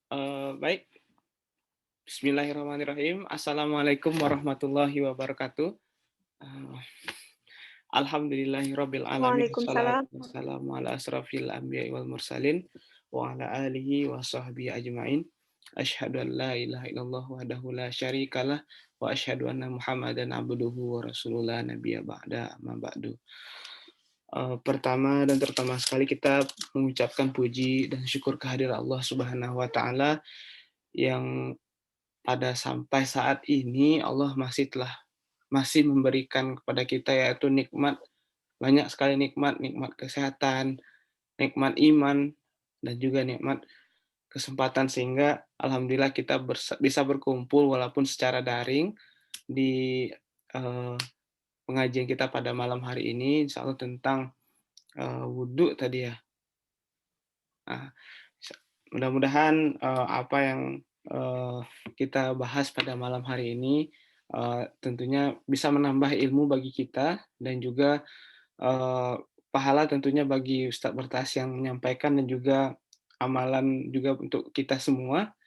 Baik, bismillahirrahmanirrahim. Assalamualaikum warahmatullahi wabarakatuh. Eee, Alhamdulillahirabbil alamin, wassalatu Waalaikumsalam. wassalamu ala asrofil anbiya'i wal mursalin wa ala alihi wa sahbihi ajmain. Asyhadu an la ilaha illallah wahdahu la syarikalah wa asyhadu anna Muhammadan abduhu wa rasuluh la nabiyya ba'da, amma ba'du. Pertama dan terutama sekali kita mengucapkan puji dan syukur kehadirat Allah Subhanahu wa taala yang pada sampai saat ini Allah masih memberikan kepada kita yaitu nikmat, banyak sekali nikmat, nikmat kesehatan, nikmat iman, dan juga nikmat kesempatan sehingga alhamdulillah kita bisa berkumpul walaupun secara daring di, eee, pengajian kita pada malam hari ini insyaallah tentang, wudu tadi ya. Nah, mudah-mudahan, apa yang, eee, kita bahas pada malam hari ini, tentunya bisa menambah ilmu bagi kita dan juga, eee, pahala tentunya bagi Ustadz Bertas yang menyampaikan dan juga amalan juga untuk kita semua.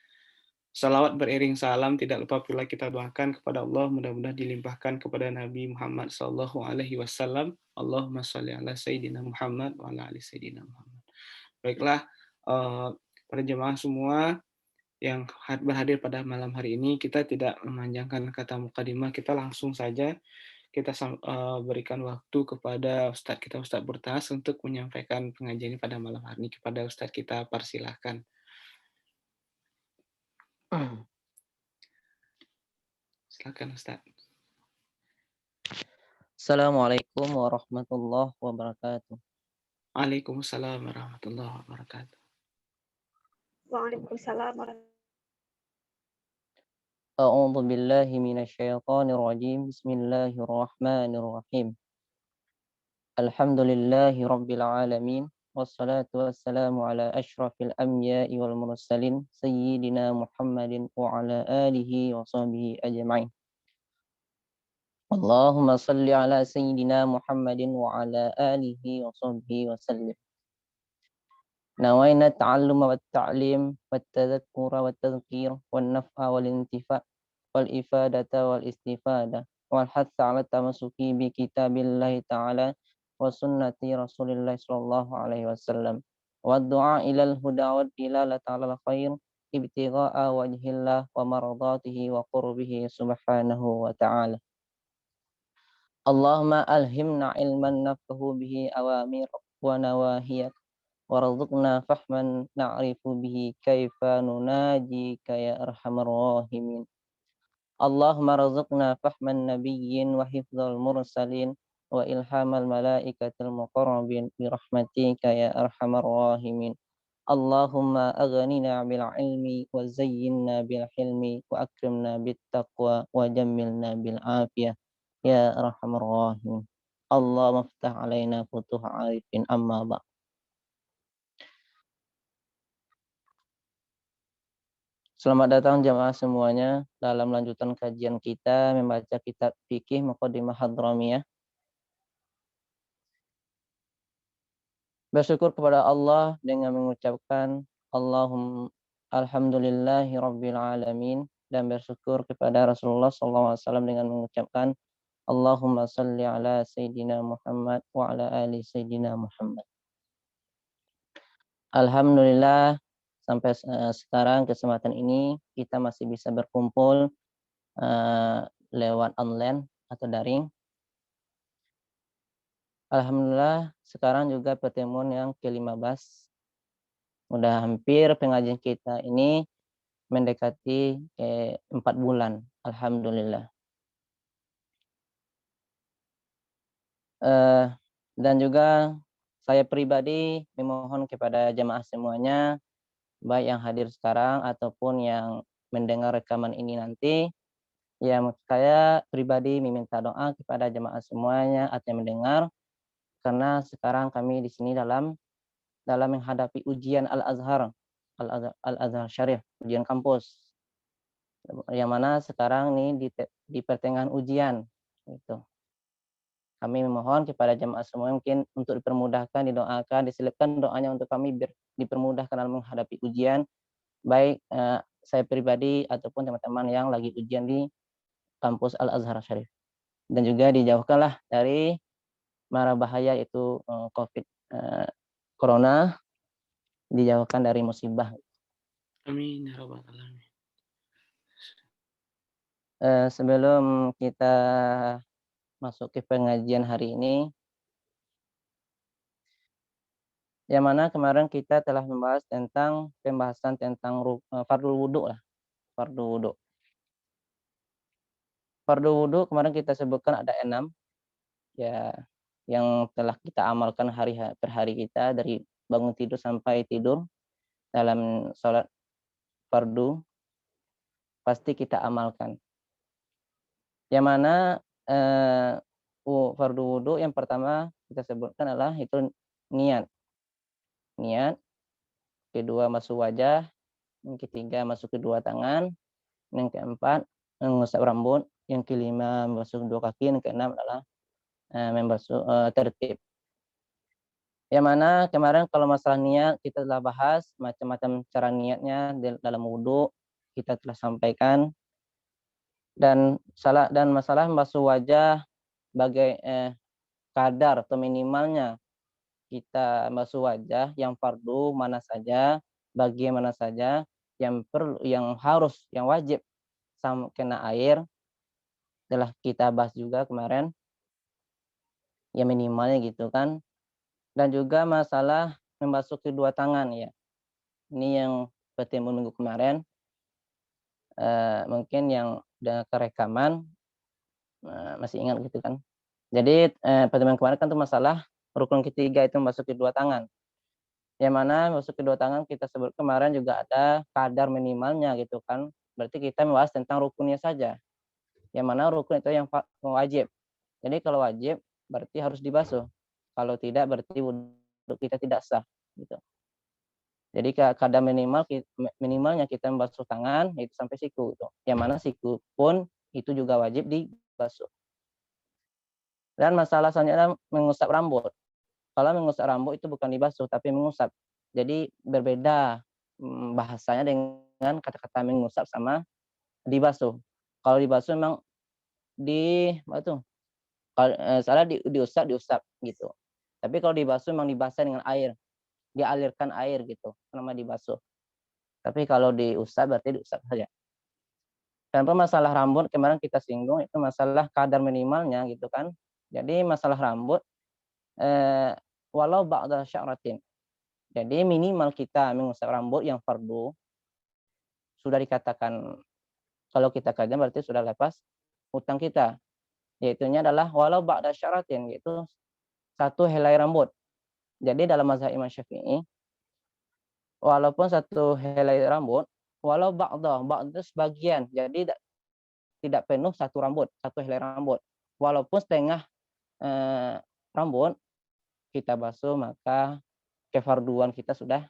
Shalawat beriring salam tidak lupa pula kita doakan kepada Allah mudah-mudahan dilimpahkan kepada Nabi Muhammad sallallahu alaihi wasallam. Allahumma shalli ala sayyidina Muhammad wa ala ali sayyidina Muhammad. Baiklah, para jemaah semua yang berhadir pada malam hari ini, kita tidak memanjangkan kata mukadimah, kita langsung saja berikan waktu kepada Ustadz kita, Ustadz Burtas, untuk menyampaikan pengajian ini pada malam hari ini. Kepada Ustadz kita persilahkan. Silakan Ustadz. Assalamualaikum warahmatullahi wabarakatuh. Waalaikumsalam warahmatullahi wabarakatuh. Waalaikumsalam warahmatullahi A'udzu billahi minasyaitonir rajim. Bismillahirrahmanirrahim. Alhamdulillahi rabbil alamin. Wassalatu wassalamu ala asyrafil anbiya'i wal mursalin sayyidina Muhammadin wa ala alihi wa sahbihi ajma'in. Allahumma salli ala sayyidina Muhammadin wa ala alihi wa sahbihi wa sallim. نوينا التعلم والتعليم والتذكر والتذكير والنفع والانتفاع والإفادة والاستفادة والحث على التمسك بكتاب الله تعالى وسنة رسول الله صلى الله عليه وسلم والدعاء إلى الهدى والدلالة على الخير ابتغاء وجه الله ومرضاته وقربه سبحانه وتعالى. اللهم ألهمنا علما نفقه به أوامر ونواهيك warzuqna fahman na'rifu bihi kaifa nunajika ya arhamar rahimin. Allahumma rzuqna fahman nabiyyin wa hifdzal mursalin wa ilhamal malaikatil muqarrabin bi rahmatika ya arhamar rahimin. Allahumma aghnina bil ilmi wa zayyinna bil hilmi wa akrimna bit taqwa wa jammilna bil afiyah ya arhamar rahimin. Allahumma ftah alaina futuh arifin amma ba'd. Selamat datang jamaah semuanya dalam lanjutan kajian kita membaca kitab fikih Muqaddimah Hadramiyah. Bersyukur kepada Allah dengan mengucapkan Alhamdulillahi Rabbil Alamin dan bersyukur kepada Rasulullah SAW dengan mengucapkan Allahumma salli ala Sayyidina Muhammad wa ala ali Sayyidina Muhammad. Alhamdulillah sampai sekarang kesempatan ini kita masih bisa berkumpul lewat online atau daring. Alhamdulillah sekarang juga pertemuan yang ke-15. Udah hampir pengajian kita ini mendekati 4 bulan. Alhamdulillah. Dan juga saya pribadi memohon kepada jemaah semuanya, baik yang hadir sekarang ataupun yang mendengar rekaman ini nanti, ya saya pribadi meminta doa kepada jemaah semuanya atau yang mendengar, karena sekarang kami di sini dalam menghadapi ujian Al-Azhar Syarif, ujian kampus. Yang mana sekarang nih di pertengahan ujian itu. Kami memohon kepada jemaah semua mungkin untuk dipermudahkan, didoakan, diselipkan doanya untuk kami dipermudahkan dalam menghadapi ujian baik, saya pribadi ataupun teman-teman yang lagi ujian di kampus Al-Azhar Syarif. Dan juga dijauhkanlah dari mara bahaya itu, Covid, corona, dijauhkan dari musibah. Amin ya rabbal alamin. Sebelum kita masuk ke pengajian hari ini, yang mana kemarin kita telah membahas tentang pembahasan tentang fardhu wudu lah, fardhu wudu. Fardhu wudu kemarin kita sebutkan ada 6, ya, yang telah kita amalkan per hari kita dari bangun tidur sampai tidur dalam sholat fardu, pasti kita amalkan. Yang mana, eee, fardu wudu yang pertama kita sebutkan adalah itu niat. Niat, kedua masuk wajah, yang ketiga masuk kedua tangan, yang keempat mengusap rambut, yang kelima membasuh kedua kaki, yang keenam adalah, membasuh tertib. Yang mana kemarin kalau masalah niat kita telah bahas macam-macam cara niatnya dalam wudu, kita telah sampaikan. Dan masalah membasuh wajah kadar atau minimalnya kita basuh wajah yang fardu mana saja, bagian mana saja yang yang harus, yang wajib kena air, telah kita bahas juga kemarin, ya minimalnya gitu kan. Dan juga masalah membasuh kedua tangan ya. Ini yang bertemu minggu kemarin, mungkin yang udah kerekaman, masih ingat gitu kan. Jadi, pertemuan kemarin kan tuh masalah rukun ketiga itu membasuh kedua tangan. Yang mana membasuh kedua tangan kita sebut kemarin juga ada kadar minimalnya gitu kan. Berarti kita membahas tentang rukunnya saja. Yang mana rukun itu yang wajib. Jadi kalau wajib berarti harus dibasuh. Kalau tidak berarti wudu kita tidak sah gitu. Jadi kadar minimalnya kita membasuh tangan itu sampai siku gitu. Yang mana siku pun itu juga wajib dibasuh. Dan masalah selanjutnya mengusap rambut. Kalau mengusap rambut itu bukan dibasuh tapi mengusap. Jadi berbeda, bahasanya dengan kata-kata mengusap sama dibasuh. Kalau dibasuh memang apa tuh, kalau, salah diusap gitu. Tapi kalau dibasuh memang dibasah dengan air, dialirkan air gitu, nama dibasuh. Tapi kalau diusap berarti diusap saja. Dan masalah rambut kemarin kita singgung itu masalah kadar minimalnya gitu kan. Jadi masalah rambut, eee, walau ba'da sya'ratin. Jadi minimal kita mengusap rambut yang fardu, sudah dikatakan kalau kita kajian berarti sudah lepas hutang kita, yaitunya adalah walau ba'da sya'ratin, yaitu satu helai rambut. Jadi dalam mazhab Imam Syafi'i, walaupun satu helai rambut, walau ba'da itu sebagian, jadi tidak penuh satu rambut, satu helai rambut. Walaupun setengah, rambut kita basuh, maka kefarduan kita sudah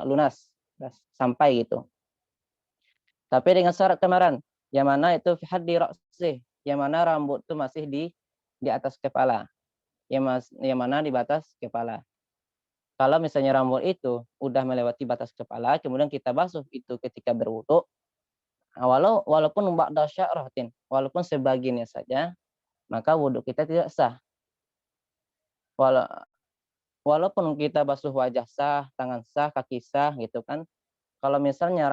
lunas, sudah sampai gitu. Tapi dengan syarat kemarin, yang mana itu fi haddi ra'sih, yang mana rambut itu masih di atas kepala, yang mana di batas kepala. Kalau misalnya rambut itu udah melewati batas kepala, kemudian kita basuh itu ketika berwudu, walaupun ba'da sya'ratin, walaupun sebagiannya saja, maka wudu kita tidak sah. Walaupun kita basuh wajah sah, tangan sah, kaki sah gitu kan. Kalau misalnya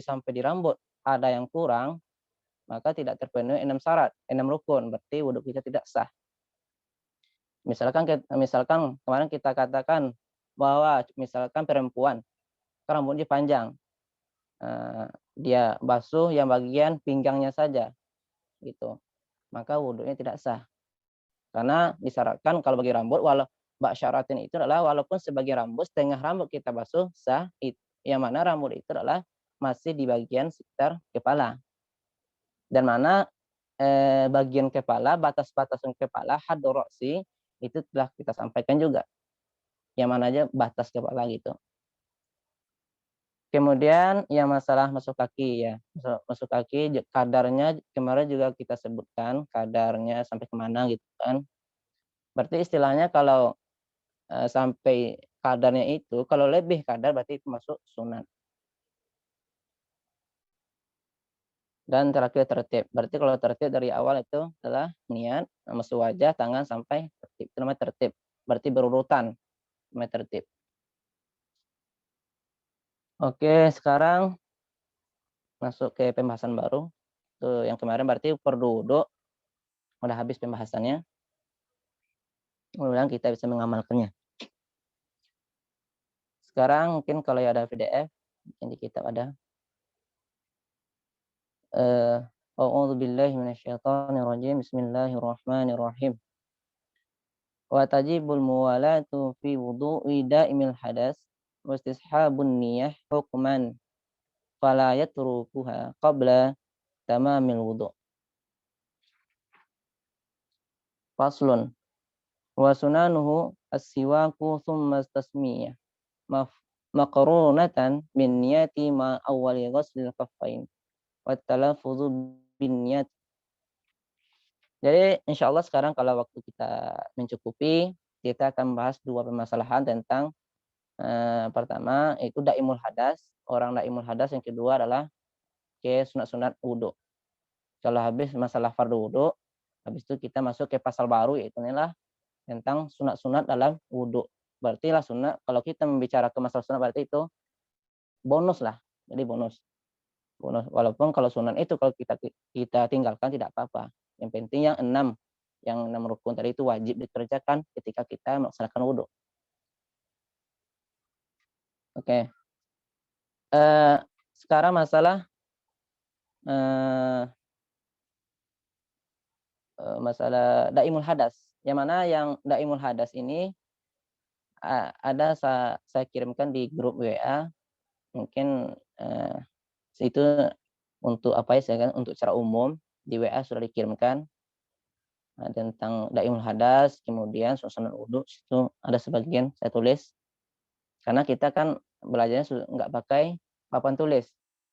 sampai di rambut ada yang kurang, maka tidak terpenuhi 6 syarat, 6 rukun, berarti wudu kita tidak sah. Misalkan kemarin kita katakan bahwa misalkan perempuan rambutnya panjang, dia basuh yang bagian pinggangnya saja gitu, maka wudunya tidak sah. Karena disyaratkan kalau bagi rambut syaratin itu adalah walaupun sebagian rambut, setengah rambut kita basuh sah, yang mana rambut itu adalah masih di bagian sekitar kepala. Dan mana bagian kepala, batas-batasan kepala, haddu ra'si, itu telah kita sampaikan juga. Yang mana aja batas kepala gitu. Kemudian yang masalah masuk kaki ya. Masuk kaki kadarnya kemarin juga kita sebutkan kadarnya sampai kemana gitu kan. Berarti istilahnya kalau sampai kadarnya itu, kalau lebih kadar berarti itu masuk sunat. dan terakhir tertib. Berarti kalau tertib dari awal itu adalah niat, masuk wajah, tangan sampai tertib. Itu namanya tertib. Berarti berurutan, namanya tertib. Oke, sekarang masuk ke pembahasan baru. Tuh, yang kemarin berarti berduduk udah habis pembahasannya. Mudah-mudahan kita bisa mengamalkannya. Sekarang mungkin kalau ya ada PDF, mungkin di kitab ada. A'udzu billahi minasyaitonir rajim. Bismillahirrahmanirrahim. Wa tajibul muwalatu fi wudu'i da'imil hadas wa istishabun niyah hukman fala yatrukuha qabla tamamil wudu'. Faslun wa sunanuhu as-siwaku thumma tasmiyah maqrunatan bin niyati ma awwali ghuslil kaffain wa talaffuzu bin niyat. Jadi insya Allah sekarang kalau waktu kita mencukupi, kita akan bahas dua permasalahan tentang pertama itu daimul hadas, orang daimul hadas, yang kedua adalah ke sunat-sunat wudhu. Kalau habis masalah fardu wudhu, habis itu kita masuk ke pasal baru, yaitu inilah tentang sunat-sunat dalam wudhu. Berarti lah sunat, kalau kita membicarakan masalah sunat berarti itu bonus lah, jadi bonus. Walaupun kalau sunat itu kalau kita tinggalkan tidak apa-apa. Yang penting yang enam rukun tadi itu wajib dikerjakan ketika kita melaksanakan wudhu. Oke. Sekarang masalah daimul hadas. Yang mana yang daimul hadas ini ada saya kirimkan di grup WA. Mungkin itu untuk apa ya, saya kan untuk secara umum di WA sudah dikirimkan tentang daimul hadas, kemudian susunan wudhu itu ada sebagian saya tulis karena kita kan belajarnya nggak pakai papan tulis.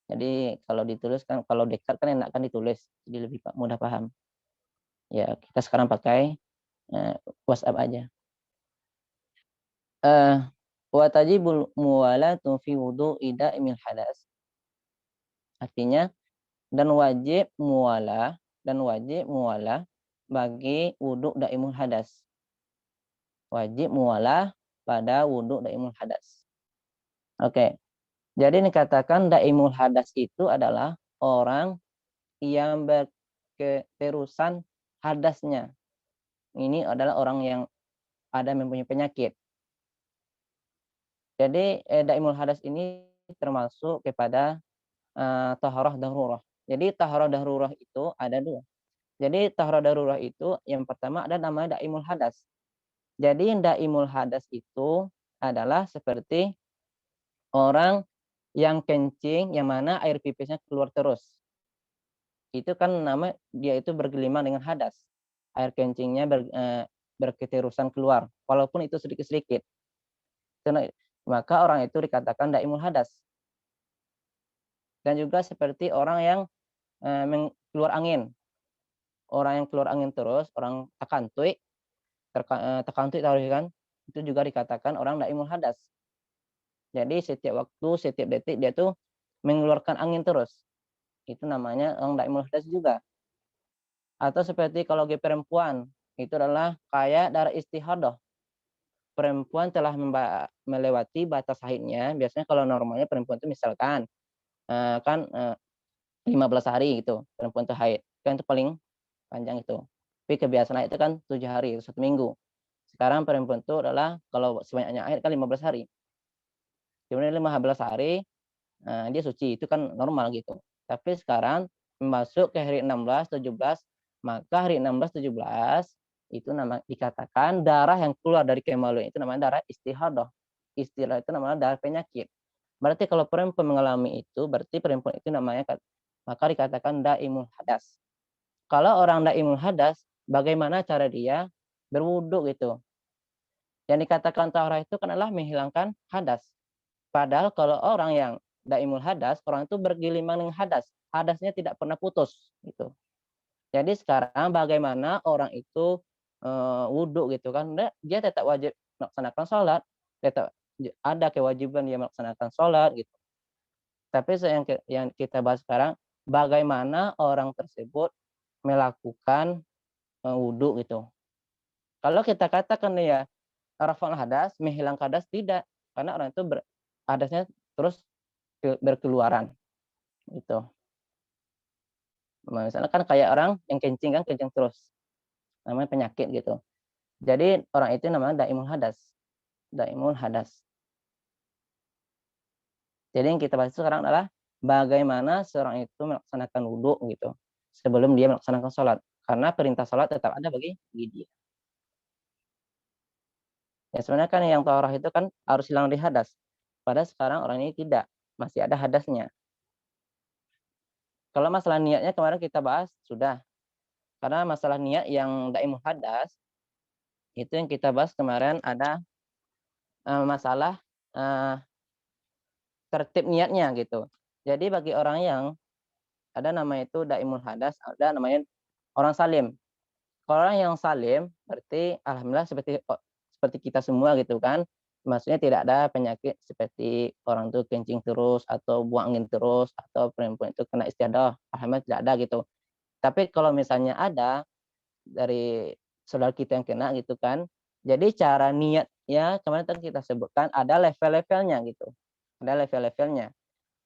Jadi kalau ditulis kan, kalau dekat kan enak kan ditulis, jadi lebih mudah paham. Ya kita sekarang pakai WhatsApp aja. Wa tajibul muwalatu fi wudu'i da'imil hadas. Artinya dan wajib muwalah bagi wudhu daimul hadas. Wajib muwalah pada wudhu daimul hadas. Oke. Jadi dikatakan daimul hadas itu adalah orang yang berketerusan hadasnya. Ini adalah orang yang ada mempunyai penyakit. Jadi daimul hadas ini termasuk kepada taharah darurah. Jadi taharah darurah itu ada dua. Jadi taharah darurah itu yang pertama ada namanya daimul hadas. Jadi daimul hadas itu adalah seperti orang yang kencing yang mana air pipisnya keluar terus. Itu kan nama dia itu bergelimang dengan hadas. Air kencingnya berketerusan keluar walaupun itu sedikit-sedikit. Maka orang itu dikatakan daimul hadas. Dan juga seperti orang yang keluar angin. Orang yang keluar angin terus, orang takantui tahu kan, itu juga dikatakan orang daimul hadas. Jadi setiap waktu, setiap detik dia tuh mengeluarkan angin terus. Itu namanya orang daimul hadas juga. Atau seperti kalau perempuan, itu adalah kayak darah istihadah. Perempuan telah melewati batas haidnya. Biasanya kalau normalnya perempuan itu misalkan 15 hari gitu, perempuan itu haid. Kan itu paling panjang itu. Tapi kebiasaan itu kan 7 hari, 1 minggu. Sekarang perempuan itu adalah kalau sebanyaknya haid kan 15 hari. Kemudian 15 hari dia suci, itu kan normal gitu. Tapi sekarang masuk ke hari 16, 17, maka hari 16, 17 itu dikatakan darah yang keluar dari kemaluan itu namanya darah istihadah. Istilah itu namanya darah penyakit. Berarti kalau perempuan mengalami itu, berarti perempuan itu namanya maka dikatakan daimul hadas. Kalau orang daimul hadas, bagaimana cara dia berwudu gitu? Yang dikatakan taharah itu kan adalah menghilangkan hadas. Padahal kalau orang yang daimul hadas, orang itu bergelimang dengan hadas. Hadasnya tidak pernah putus gitu. Jadi sekarang bagaimana orang itu wudhu gitu kan? Dia tetap wajib melaksanakan sholat, tetap ada kewajiban dia melaksanakan sholat gitu. Tapi yang kita bahas sekarang, bagaimana orang tersebut melakukan, wudu gitu. Kalau kita katakan ya, rafa'ul hadas, menghilangkan hadas, tidak. Karena orang itu hadasnya terus berkeluaran, gitu. Misalnya kan kayak orang yang kencing kan, kencing terus, namanya penyakit gitu. Jadi orang itu namanya daimul hadas. Jadi yang kita bahas sekarang adalah bagaimana seorang itu melaksanakan wudu gitu, sebelum dia melaksanakan sholat. Karena perintah sholat tetap ada bagi dia. Ya sebenarnya kan yang taharah itu kan harus hilang dari hadas. Padahal sekarang orang ini tidak, masih ada hadasnya. Kalau masalah niatnya kemarin kita bahas sudah. Karena masalah niat yang daimul hadas itu yang kita bahas kemarin ada masalah tertib niatnya gitu. Jadi bagi orang yang ada nama itu daimul hadas, ada namanya orang salim. Kalau orang yang salim berarti alhamdulillah seperti kita semua gitu kan. Maksudnya tidak ada penyakit seperti orang itu kencing terus atau buang angin terus atau perempuan itu kena istiadah. Alhamdulillah tidak ada gitu. Tapi kalau misalnya ada dari saudara kita yang kena gitu kan. Jadi cara niatnya kemarin tadi kita sebutkan ada level-levelnya gitu. Ada level-levelnya.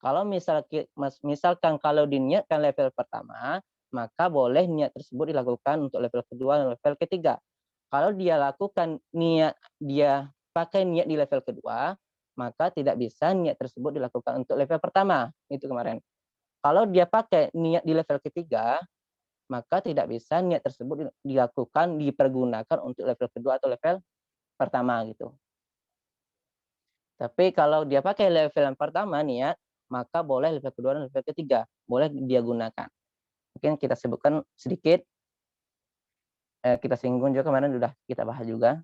Kalau misalkan kalau diniatkan level pertama, maka boleh niat tersebut dilakukan untuk level kedua dan level ketiga. Kalau dia lakukan dia pakai niat di level kedua, maka tidak bisa niat tersebut dilakukan untuk level pertama. Itu kemarin. Kalau dia pakai niat di level ketiga, maka tidak bisa niat tersebut dipergunakan untuk level kedua atau level pertama gitu. Tapi kalau dia pakai level yang pertama niat, maka boleh level kedua dan level ketiga, boleh dia gunakan. Mungkin kita sebutkan sedikit, kita singgung juga kemarin sudah kita bahas juga.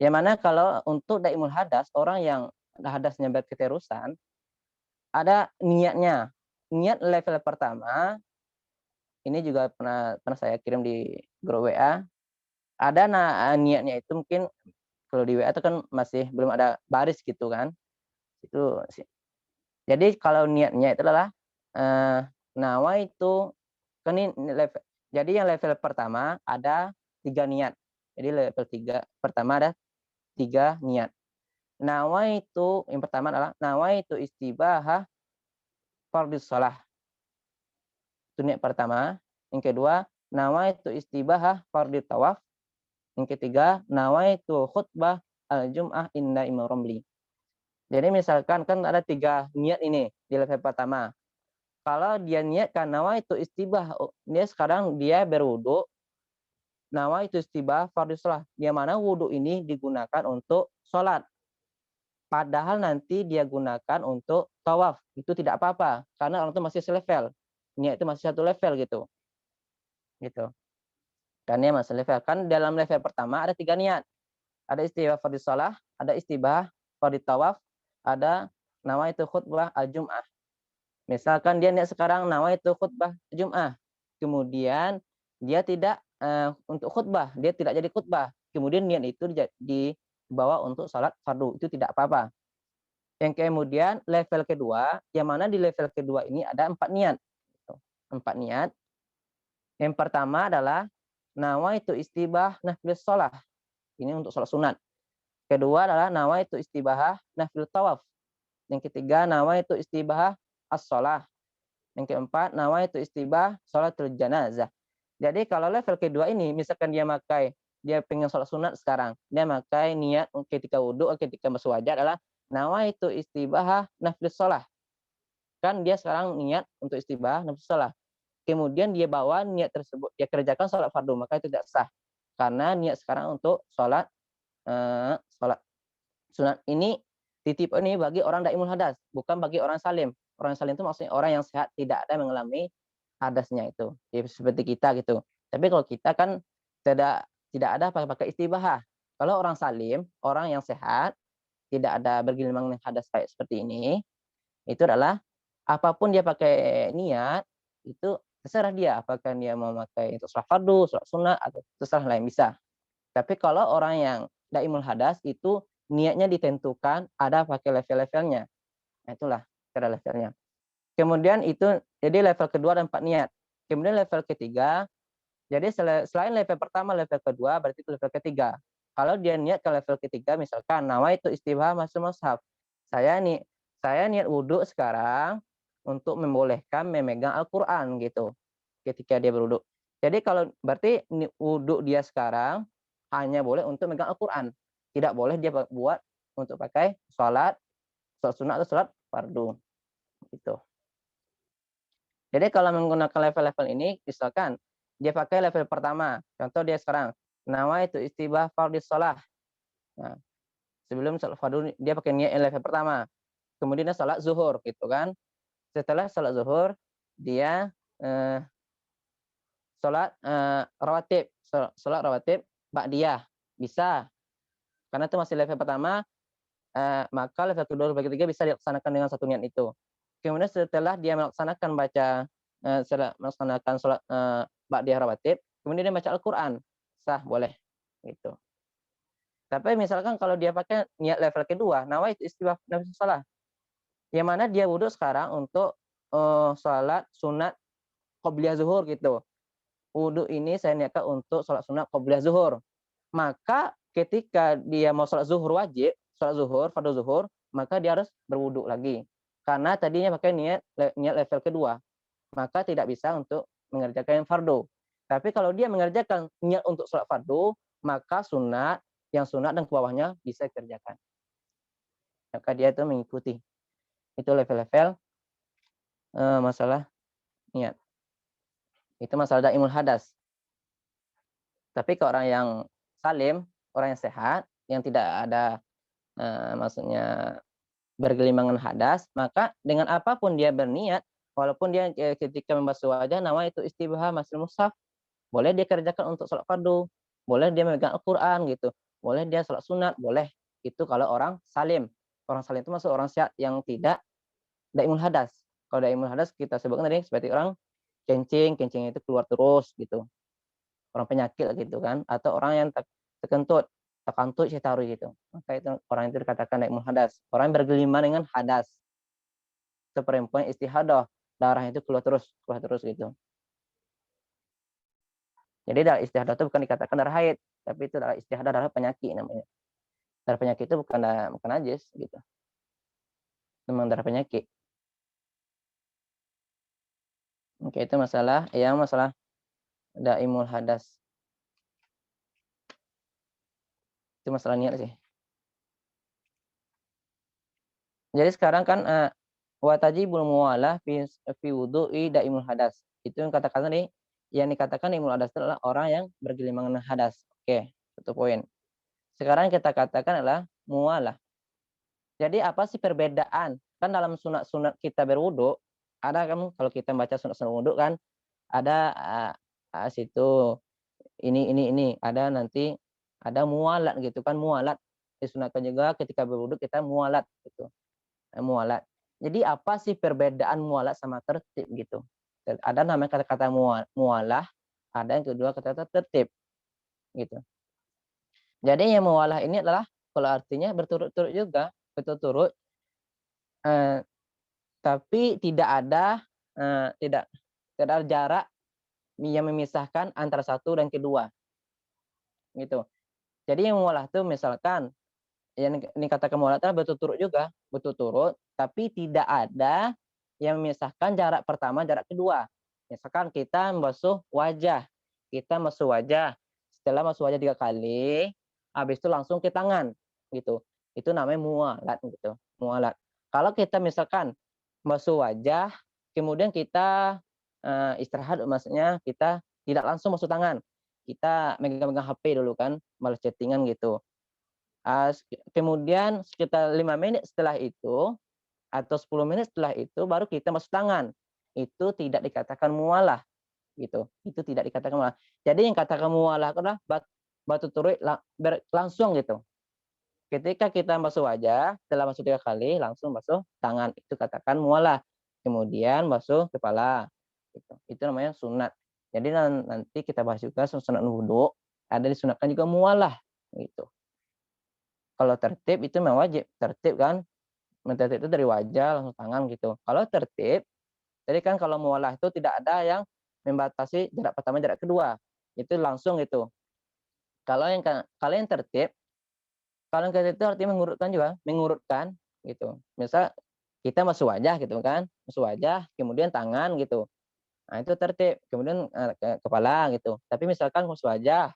Yang mana kalau untuk daimul hadas, orang yang hadasnya berketerusan, ada niatnya. Niat level pertama, ini juga pernah saya kirim di grup WA. Ada niatnya itu mungkin kalau di WA itu kan masih belum ada baris gitu kan. Itu jadi kalau niatnya itu adalah nawaitu kan ini level. Jadi yang level pertama ada 3 niat. Jadi level 3 pertama ada 3 niat. Nawaitu yang pertama adalah nawaitu istibahah fardhus shalah. Itu niat pertama. Yang kedua, nawaitu istibahah fardhut tawaf. Yang ketiga, nawaitu khutbah al-jum'ah inda Imam Romli. Jadi misalkan kan ada 3 niat ini di level pertama. Kalau dia niatkan nawaitu istibah, dia sekarang dia berwudu, nawaitu istibah fardhu shalah. Di mana wudu ini digunakan untuk sholat. Padahal nanti dia gunakan untuk tawaf. Itu tidak apa-apa karena orang itu masih selevel. Niat itu masih satu level gitu. Gitu. Karena masih level. Kan dalam level pertama ada 3 niat. Ada istibah fardhu shalah, ada istibah fardhu tawaf, ada nawaitu khutbah al-jum'ah. Misalkan dia niat sekarang nawaitu khutbah Jum'ah. Kemudian dia tidak untuk khutbah, dia tidak jadi khutbah. Kemudian niat itu dibawa untuk salat fardu, itu tidak apa-apa. Yang kemudian level kedua, yang mana di level kedua ini ada 4 niat. 4 niat. Yang pertama adalah nawaitu istibah nafil shalah. Ini untuk salat sunat. Kedua adalah nawaitu istibahah nafil tawaf. Yang ketiga nawaitu istibahah as-shalah. Yang keempat, nawaitu istibah sholatul janazah. Jadi kalau level kedua ini, misalkan dia pengen sholat sunat sekarang, dia pakai niat ketika wudhu, ketika masuk wajah adalah nawaitu istibah naflis sholah. Kan dia sekarang niat untuk istibah naflis sholah. Kemudian dia bawa niat tersebut, dia kerjakan sholat fardu, maka itu tidak sah. Karena niat sekarang untuk sholat sunat ini titip ini bagi orang daimul hadas, bukan bagi orang salim. Orang salim itu maksudnya orang yang sehat, tidak ada mengalami hadasnya itu. Ya, seperti kita gitu. Tapi kalau kita kan tidak ada pakai istibahah. Kalau orang salim, orang yang sehat, tidak ada bergelimang hadas kayak seperti ini, itu adalah apapun dia pakai niat, itu terserah dia. Apakah dia mau pakai untuk sholat fardu, sholat sunat, atau terserah lain bisa. Tapi kalau orang yang daimul hadas itu niatnya ditentukan ada pakai level-levelnya. Nah, itulah cara levelnya. Kemudian itu Jadi level kedua ada 4 niat. Kemudian level ketiga, jadi selain level pertama, level kedua, berarti itu level ketiga. Kalau dia niat ke level ketiga, misalkan nawaitu istibah masuk mushaf. Saya nih, saya niat wudhu sekarang untuk membolehkan memegang Al-Quran gitu, ketika dia berwudhu. Jadi kalau berarti wudhu dia sekarang hanya boleh untuk megang Al-Quran. Tidak boleh dia buat untuk pakai sholat sunat atau sholat fardu. Gitu. Jadi kalau menggunakan level-level ini, misalkan dia pakai level pertama, contoh dia sekarang, nawaitu istibah fardhis shalah. Nah, sebelum sholat fardu dia pakai niat level pertama. Kemudian dia sholat zuhur gitu kan. Setelah sholat zuhur, dia sholat rawatib, sholat rawatib ba'diyah. Bisa. Karena itu masih level pertama, maka level kedua, level ketiga bisa dilaksanakan dengan satu niat itu. Kemudian setelah dia melaksanakan setelah melaksanakan sholat ba'diyah rawatib, kemudian dia baca Al-Quran, sah, boleh, gitu. Tapi misalkan kalau dia pakai niat level kedua, nawaitu istibah nafsu shalah, yang mana dia wudhu sekarang untuk sholat sunat qobliyah zuhur gitu. Wudhu ini saya niatkan untuk sholat sunat qobliyah zuhur. Maka ketika dia mau sholat zuhur wajib, sholat zuhur, fardu zuhur, maka dia harus berwudhu lagi. Karena tadinya pakai niat level kedua, maka tidak bisa untuk mengerjakan yang fardu. Tapi kalau dia mengerjakan niat untuk sholat fardu, maka yang sunat dan ke bawahnya bisa dikerjakan. Maka dia itu mengikuti. Itu level-level masalah niat. Itu masalah daimul hadas. Tapi ke orang yang salim, orang yang sehat, yang tidak ada maksudnya bergelimangan hadas, maka dengan apapun dia berniat, walaupun dia ketika membasuh wajah, nama itu istibah masil mushaf, boleh dia kerjakan untuk sholat fardu, boleh dia memegang Al-Quran gitu, boleh dia sholat sunat, boleh. Itu kalau orang salim. Orang salim itu masuk orang sehat yang tidak daimul hadas. Kalau daimul hadas kita sebutkan tadi seperti orang kencing itu keluar terus gitu. Orang penyakit gitu kan, atau orang yang terkentut, takantut syitaru gitu. Maka itu orang itu dikatakan daimul hadas. Orang yang bergelimang dengan hadas. Itu perempuan istihadah, darah itu keluar terus gitu. Jadi darah istihadah itu bukan dikatakan darah haid, tapi itu darah istihadah, darah penyakit namanya. Darah penyakit itu bukan najis gitu. Memang darah penyakit. Oke, itu masalah daimul hadas. Itu masalah niat sih. Jadi sekarang kan wa tajibul muwalah fi wudu'i daimul hadas. Itu yang katakan tadi, yang dikatakan daimul hadas itu adalah orang yang bergelimang hadas. Oke, satu poin. Sekarang kita katakan adalah muwalah. Jadi apa sih perbedaan? Kan dalam sunat-sunat kita berwudu, ada kan kalau kita baca sunat-sunat wudu kan ada situ ini ada nanti ada mualat gitu kan, mualat disunatkan juga ketika berwudu kita mualat gitu. Mualat. Jadi apa sih perbedaan mualat sama tertib gitu? Ada namanya kata-kata mualah, ada yang kedua kata-kata tertib gitu. Jadi yang mualah ini adalah kalau artinya berturut-turut juga, berturut-turut eh, tapi tidak ada jarak yang memisahkan antara satu dan kedua gitu. Jadi yang mualah itu misalkan yang dikatakan mualah adalah berturut-turut juga, berturut-turut tapi tidak ada yang memisahkan jarak pertama, jarak kedua. Misalkan kita membasuh wajah, setelah basuh wajah 3 kali, habis itu langsung ke tangan, gitu. Itu namanya mualat, gitu. Mualat. Kalau kita misalkan basuh wajah, kemudian kita istirahat, maksudnya kita tidak langsung basuh tangan, kita megang-megang HP dulu kan, balas chattingan gitu. Kemudian sekitar 5 menit setelah itu atau 10 menit setelah itu baru kita masuk tangan. Itu tidak dikatakan mualah gitu. Itu tidak dikatakan mualah. Jadi yang katakan mualah adalah batu turut langsung gitu. Ketika kita basuh wajah, setelah basuh 3 kali langsung basuh tangan. Itu katakan mualah. Kemudian basuh kepala. Gitu. Itu namanya sunat. Jadi nanti kita bahas juga sunat wudu, ada disunatkan juga mualah gitu. Kalau tertib itu memang wajib. Tertib kan, mentertib itu dari wajah langsung tangan gitu. Kalau tertib Jadi kan kalau mualah itu tidak ada yang membatasi jarak pertama, jarak kedua. Itu langsung gitu. Kalau yang tertib, kalau yang tertib itu artinya mengurutkan juga, mengurutkan gitu. Misal kita masuk wajah gitu kan, masuk wajah, kemudian tangan gitu. Nah, itu tertib. Kemudian ke kepala gitu. Tapi misalkan masuk wajah,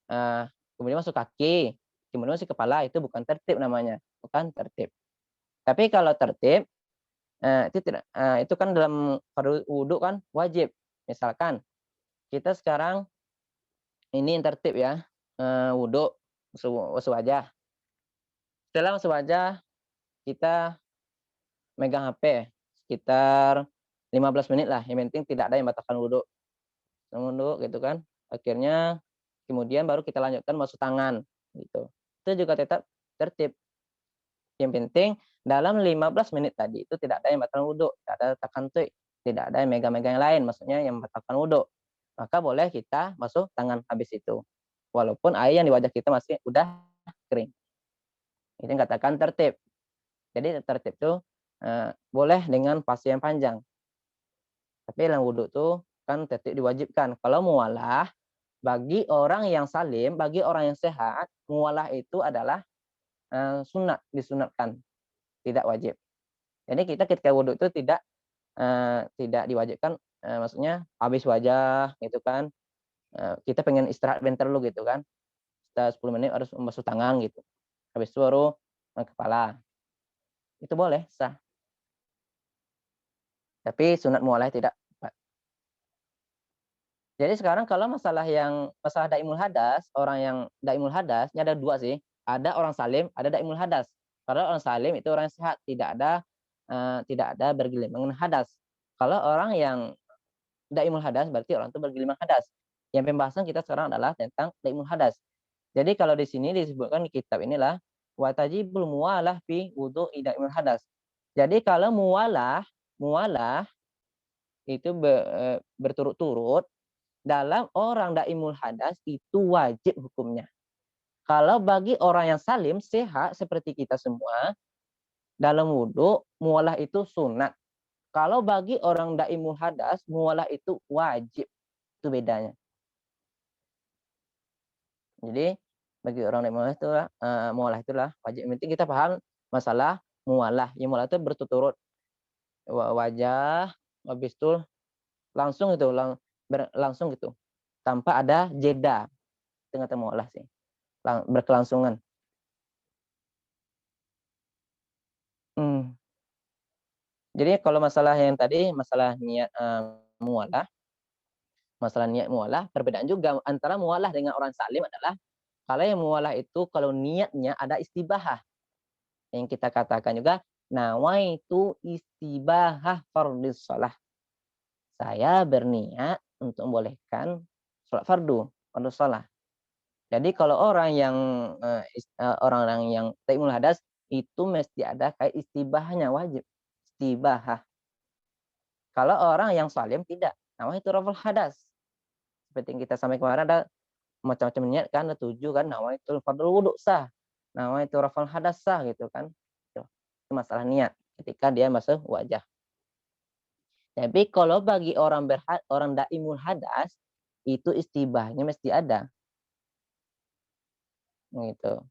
eee, kemudian masuk kaki, kemudian masuk kepala, itu bukan tertib namanya, bukan tertib. Tapi kalau tertib, itu tidak itu kan dalam fardu wudu kan wajib. Misalkan kita sekarang ini yang tertib ya, wudu, masuk wajah. Setelah masuk wajah, kita megang HP sekitar 15 menit lah, yang penting tidak ada yang batalkan wudu. Wudu gitu kan, akhirnya kemudian baru kita lanjutkan masuk tangan, gitu. Itu juga tetap tertib. Yang penting dalam 15 menit tadi itu tidak ada yang batalkan wudu, tidak ada takantui, tidak ada yang megang-megang yang lain, maksudnya yang membatalkan wudu. Maka boleh kita masuk tangan habis itu. Walaupun air yang di wajah kita masih udah kering. Itu yang katakan tertib. Jadi tertib itu boleh dengan fase yang panjang. Tapi dalam wudu tuh kan tertib diwajibkan. Kalau mualah bagi orang yang salim, bagi orang yang sehat, mualah itu adalah sunat, disunatkan, tidak wajib. Jadi kita ketika wudu itu tidak diwajibkan, maksudnya habis wajah gitu kan, kita pengen istirahat bentar dulu gitu kan, setelah 10 menit harus membasuh tangan gitu. Habis itu baru kepala. Itu boleh, sah. Tapi sunat mualah tidak. Jadi sekarang kalau masalah daimul hadas, orang yang daimul hadas, ini ada dua sih. Ada orang salim, ada daimul hadas. Kalau orang salim itu orang yang sehat, tidak ada bergelimang hadas. Kalau orang yang daimul hadas berarti orang itu bergelimang hadas. Yang pembahasan kita sekarang adalah tentang daimul hadas. Jadi kalau di sini disebutkan di kitab inilah wa tajibul muwalah fi wudu'i daimul hadas. Jadi kalau muwalah itu berturut-turut dalam orang daimul hadas itu wajib hukumnya. Kalau bagi orang yang salim, sehat seperti kita semua, dalam wudhu, mualah itu sunat. Kalau bagi orang daimul hadas, mualah itu wajib. Itu bedanya. Jadi, bagi orang daimul hadas itulah, mualah itulah wajib. Yang penting kita paham masalah mualah. Yang mualah itu berturut-turut. Wajah, habis itu langsung itu, langsung gitu. Tanpa ada jeda. Tengah-tengah mualah sih. Berkelangsungan. Jadi kalau masalah yang tadi, masalah niat mualah, masalah niat mualah, perbedaan juga antara mualah dengan orang salim adalah kalau yang mualah itu kalau niatnya ada istibahah. Yang kita katakan juga nawaitu istibahah fardhis shalah. Saya berniat untuk membolehkan sholat fardu shalah. Jadi kalau orang yang taimul hadas itu mesti ada kayak istibahnya wajib. Istibahah. Kalau orang yang salim tidak, namanya itu raful hadas. Seperti yang kita sampai kemarin ada macam-macam niat kan, ada 7 kan, namanya itu fardhu wudu sah. Namanya itu raful hadas sah gitu kan. Itu masalah niat ketika dia masuk wajah. Tapi kalau bagi orang daimul hadas itu istibahnya mesti ada. Gitu.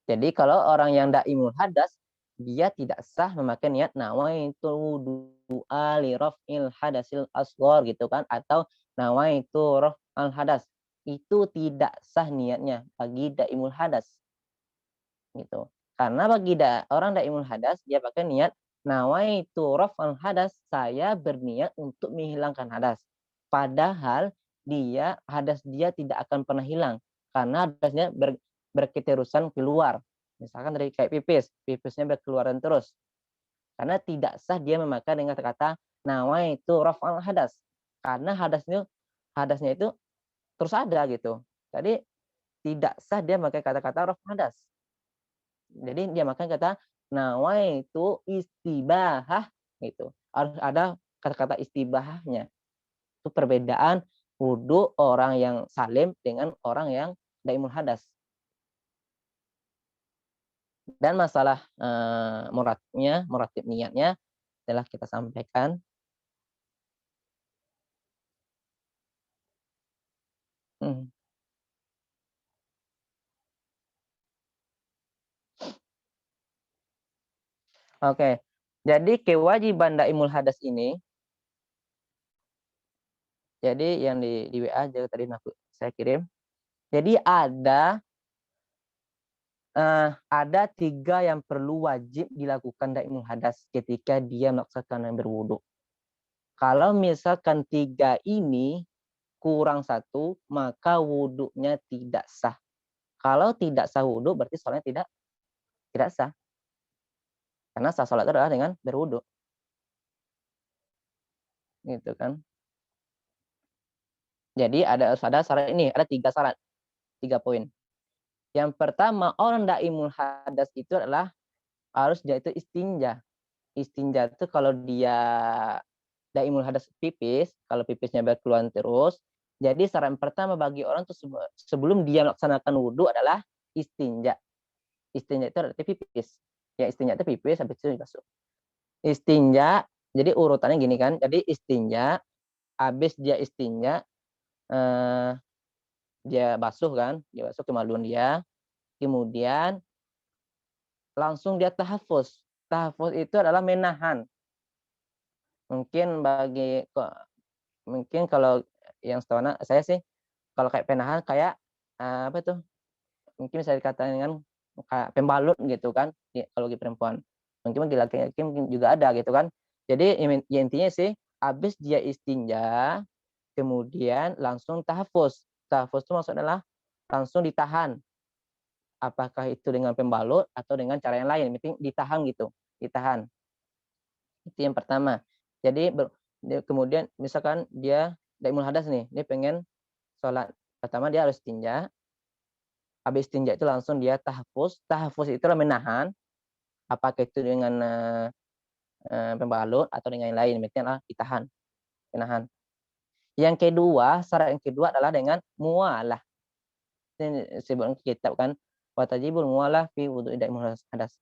Jadi kalau orang yang daimul hadas dia tidak sah memakai niat nawaitu wudu'a li raf'il hadasil asghar gitu kan, atau nawaitu raf'al hadas. Itu tidak sah niatnya bagi daimul hadas. Gitu. Karena bagi orang daimul hadas dia pakai niat nawaitu raf'al hadas, saya berniat untuk menghilangkan hadas. Padahal hadas dia tidak akan pernah hilang karena hadasnya berketerusan keluar. Misalkan dari kayak pipisnya berkeluaran terus. Karena tidak sah dia memakai dengan kata nawaitu raf'al hadas. Karena hadasnya itu terus ada gitu. Jadi tidak sah dia memakai kata-kata raf'al hadas. Jadi dia makan kata nawaitu istibahah gitu. Harus ada kata-kata istibahahnya. Itu perbedaan wudu orang yang salim dengan orang yang daimul hadas. Dan masalah muratib niatnya telah kita sampaikan. Hmm. Oke. Jadi kewajiban daimul hadas ini, jadi yang di WA aja tadi saya kirim. Jadi ada 3 yang perlu wajib dilakukan daimul hadas ketika dia melaksanakan berwudu. Kalau misalkan 3 ini kurang satu, maka wudunya tidak sah. Kalau tidak sah wudu, berarti sholatnya tidak sah. Karena sah sholat itu adalah dengan berwudu. Gitu kan. Jadi harus ada syarat ini, ada 3 syarat, 3 poin. Yang pertama, orang daimul hadas itu adalah harus dia itu istinja. Istinja itu kalau dia daimul hadas pipis, kalau pipisnya berkeluhan terus, jadi saran pertama bagi orang tuh sebelum dia melaksanakan wudhu adalah istinja. Istinja itu artinya pipis. Ya istinja itu pipis, habis itu basuh. Istinja, jadi urutannya gini kan. Jadi istinja, habis dia istinja, dia basuh kan, dia basuh kemaluan dia, kemudian langsung dia tahafuz. Tahafuz itu adalah menahan. Mungkin kalau yang setahu saya sih, kalau kayak penahan kayak apa tuh? Mungkin bisa dikatakan dengan kayak pembalut gitu kan, kalau di perempuan. Mungkin bagi laki-laki mungkin juga ada gitu kan. Jadi ya intinya sih, habis dia istinja, kemudian langsung tahafuz. Tahafuz itu maksudnya adalah langsung ditahan. Apakah itu dengan pembalut atau dengan cara yang lain, penting ditahan gitu, ditahan. Itu yang pertama. Jadi kemudian misalkan dia daimul hadas nih, dia pengen sholat. Pertama dia harus istinja, habis istinja itu langsung dia tahafuz. Tahafuz itu menahan, apakah itu dengan pembalut atau dengan yang lain, penting adalah ditahan, menahan. Yang kedua, syarat yang kedua adalah dengan mualah. Ini sebutkan kitab kan, watajibul mualah fi wudu'i daimul hadas.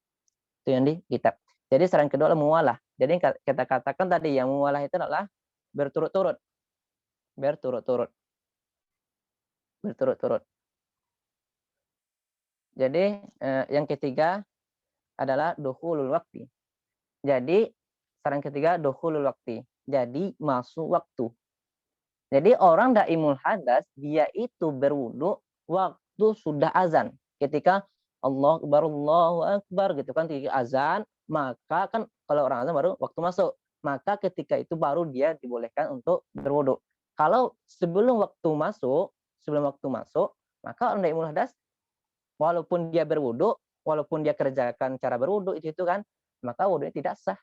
Itu yang di kitab. Jadi saran kedua adalah mualah. Jadi kita katakan tadi yang mualah itu adalah berturut-turut, berturut-turut, berturut-turut. Jadi yang ketiga adalah dukhulul waqti. Jadi saran ketiga dukhulul waqti. Jadi masuk waktu. Jadi orang daimul hadas dia itu berwudu waktu sudah azan. Ketika Allahu Akbar gitu kan, ketika azan, maka kan kalau orang azan baru waktu masuk. Maka ketika itu baru dia dibolehkan untuk berwudu. Kalau sebelum waktu masuk, maka orang daimul hadas walaupun dia berwudu, walaupun dia kerjakan cara berwudu itu kan, maka wudunya tidak sah.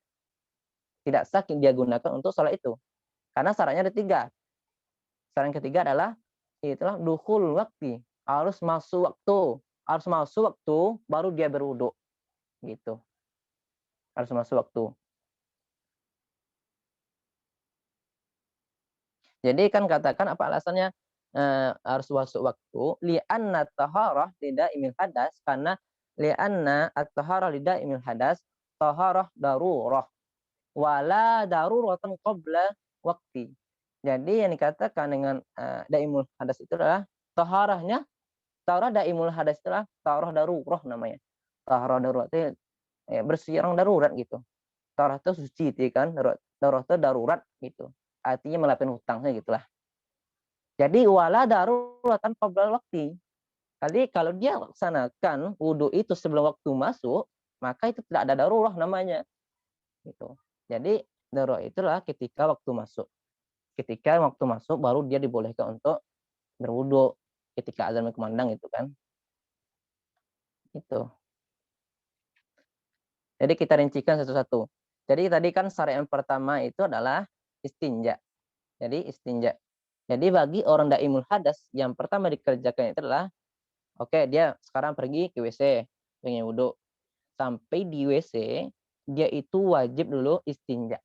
Tidak sah dia gunakan untuk sholat itu. Karena syaratnya ada 3. Syarat yang ketiga adalah itulah dukhul waktu, harus masuk waktu baru dia berwudu gitu, harus masuk waktu. Jadi kan katakan apa alasannya harus masuk waktu, li'anna taharah tidak imil hadas, karena li'anna at-taharah tidak imil hadas taharah darurah wala daruratan qabla waktu. Jadi yang dikatakan dengan daimul hadas itu adalah taharahnya. Taharah daimul hadas itu adalah taharah darurah namanya. Taharah darurat itu bersih yang darurat gitu. Taharah itu suci itu kan, darurat itu darurat gitu. Artinya melapin hutangnya gitulah. Jadi wala daruratan qabla waktu. Jadi kalau dia laksanakan wudhu itu sebelum waktu masuk, maka itu tidak ada darurat namanya. Gitu. Jadi darurat itulah ketika waktu masuk. Ketika waktu masuk baru dia dibolehkan untuk berwudhu ketika azan berkumandang itu kan. Itu. Jadi kita rincikan satu-satu. Jadi tadi kan syarat yang pertama itu adalah istinja. Jadi istinja. Jadi bagi orang daimul hadas yang pertama dikerjakan itu adalah oke, dia sekarang pergi ke WC, pengen wudhu. Sampai di WC dia itu wajib dulu istinja.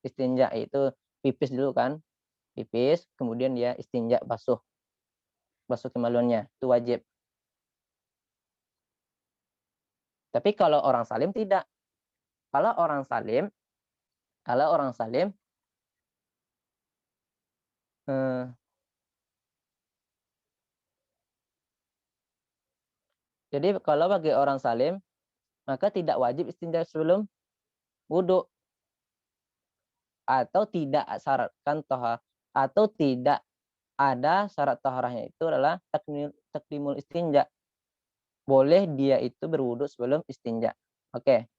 Istinja itu pipis dulu kan, pipis, kemudian dia istinja basuh kemaluannya, itu wajib. Tapi kalau orang salim tidak. Kalau orang salim Kalau orang salim, eee, jadi kalau bagi orang salim, maka tidak wajib istinja sebelum wudu, atau tidak syaratkan atau tidak ada syarat taharahnya itu adalah takdimul istinja. Boleh dia itu berwudu sebelum istinja. Oke,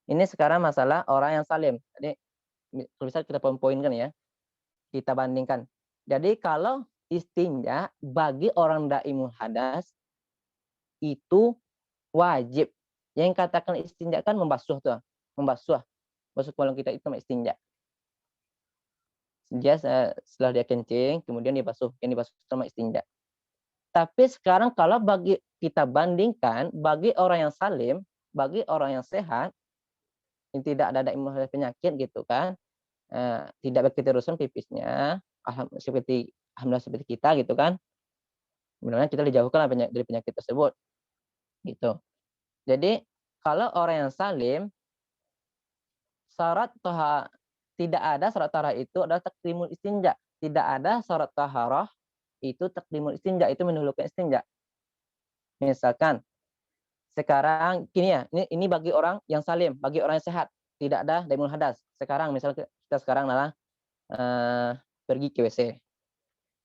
ini sekarang masalah orang yang salim. Jadi kalau bisa kita poin-poinkan ya, kita bandingkan. Jadi kalau istinja bagi orang daimul hadas itu wajib. Yang katakan istinja kan membasuh tuh, membasuh. Basuh kepala kita itu namanya istinja. Dia setelah dia kencing, kemudian dibasuh, yang dibasuh sama istinja. Tapi sekarang kalau bagi kita bandingkan, bagi orang yang salim, bagi orang yang sehat, yang tidak ada penyakit gitu kan, tidak berketerusan pipisnya, alhamdulillah seperti kita gitu kan, sebenarnya kita dijauhkan dari penyakit tersebut, gitu. Jadi kalau orang yang salim, syarat tidak ada syarat taharah itu adalah takdimul istinja. Tidak ada syarat taharah itu takdimul istinja, itu mendahulukan istinja. Misalkan sekarang gini ya, ini bagi orang yang salim, bagi orang yang sehat, tidak ada daimul hadas. Sekarang misalnya kita sekarang adalah pergi ke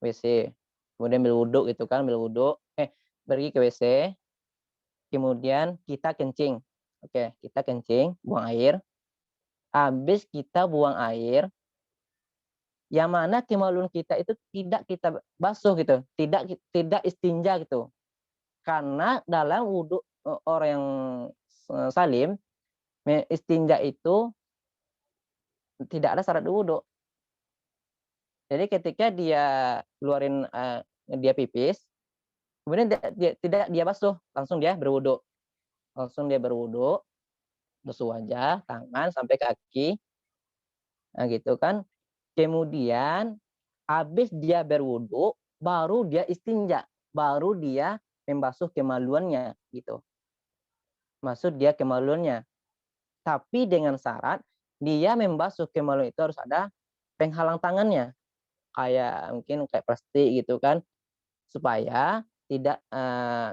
WC, kemudian berwudu gitu kan, pergi ke WC, kemudian kita kencing. Oke, kita kencing, buang air. Habis kita buang air, yang mana kemaluan kita itu tidak kita basuh gitu, tidak istinja gitu. Karena dalam wudu orang yang salim, istinja itu tidak ada syarat wudu. Jadi ketika dia keluarin dia pipis, kemudian tidak dia basuh, langsung dia berwudu. Langsung dia berwudu, basuh wajah, tangan sampai kaki. Nah gitu kan. Kemudian habis dia berwudu, baru dia istinja, baru dia membasuh kemaluannya gitu. Maksud dia kemaluannya. Tapi dengan syarat dia membasuh kemaluan itu harus ada penghalang tangannya, mungkin kayak plastik gitu kan, supaya tidak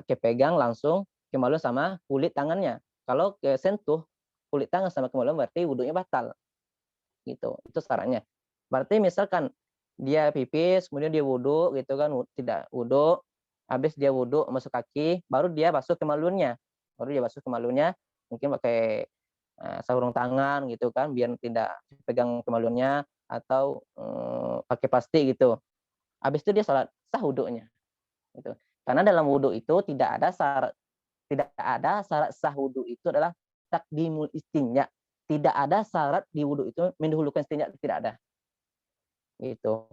kepegang langsung kemaluan sama kulit tangannya. Kalau kesentuh kulit tangan sama kemaluan berarti wudunya batal gitu. Itu syaratnya. Berarti misalkan dia pipis, kemudian dia wudu gitu kan, tidak wudu, habis dia wudu masuk kaki, baru dia basuh kemaluannya. Baru dia basuh kemaluannya, mungkin pakai sarung tangan gitu kan, biar tidak pegang kemaluannya, atau pakai plastik gitu. Habis itu dia sholat, sah wudunya. Gitu. Karena dalam wudu itu tidak ada syarat sah wudu itu adalah takdimul istinja. Tidak ada syarat di wudu itu mendahulukan istinja, tidak ada. Gitu.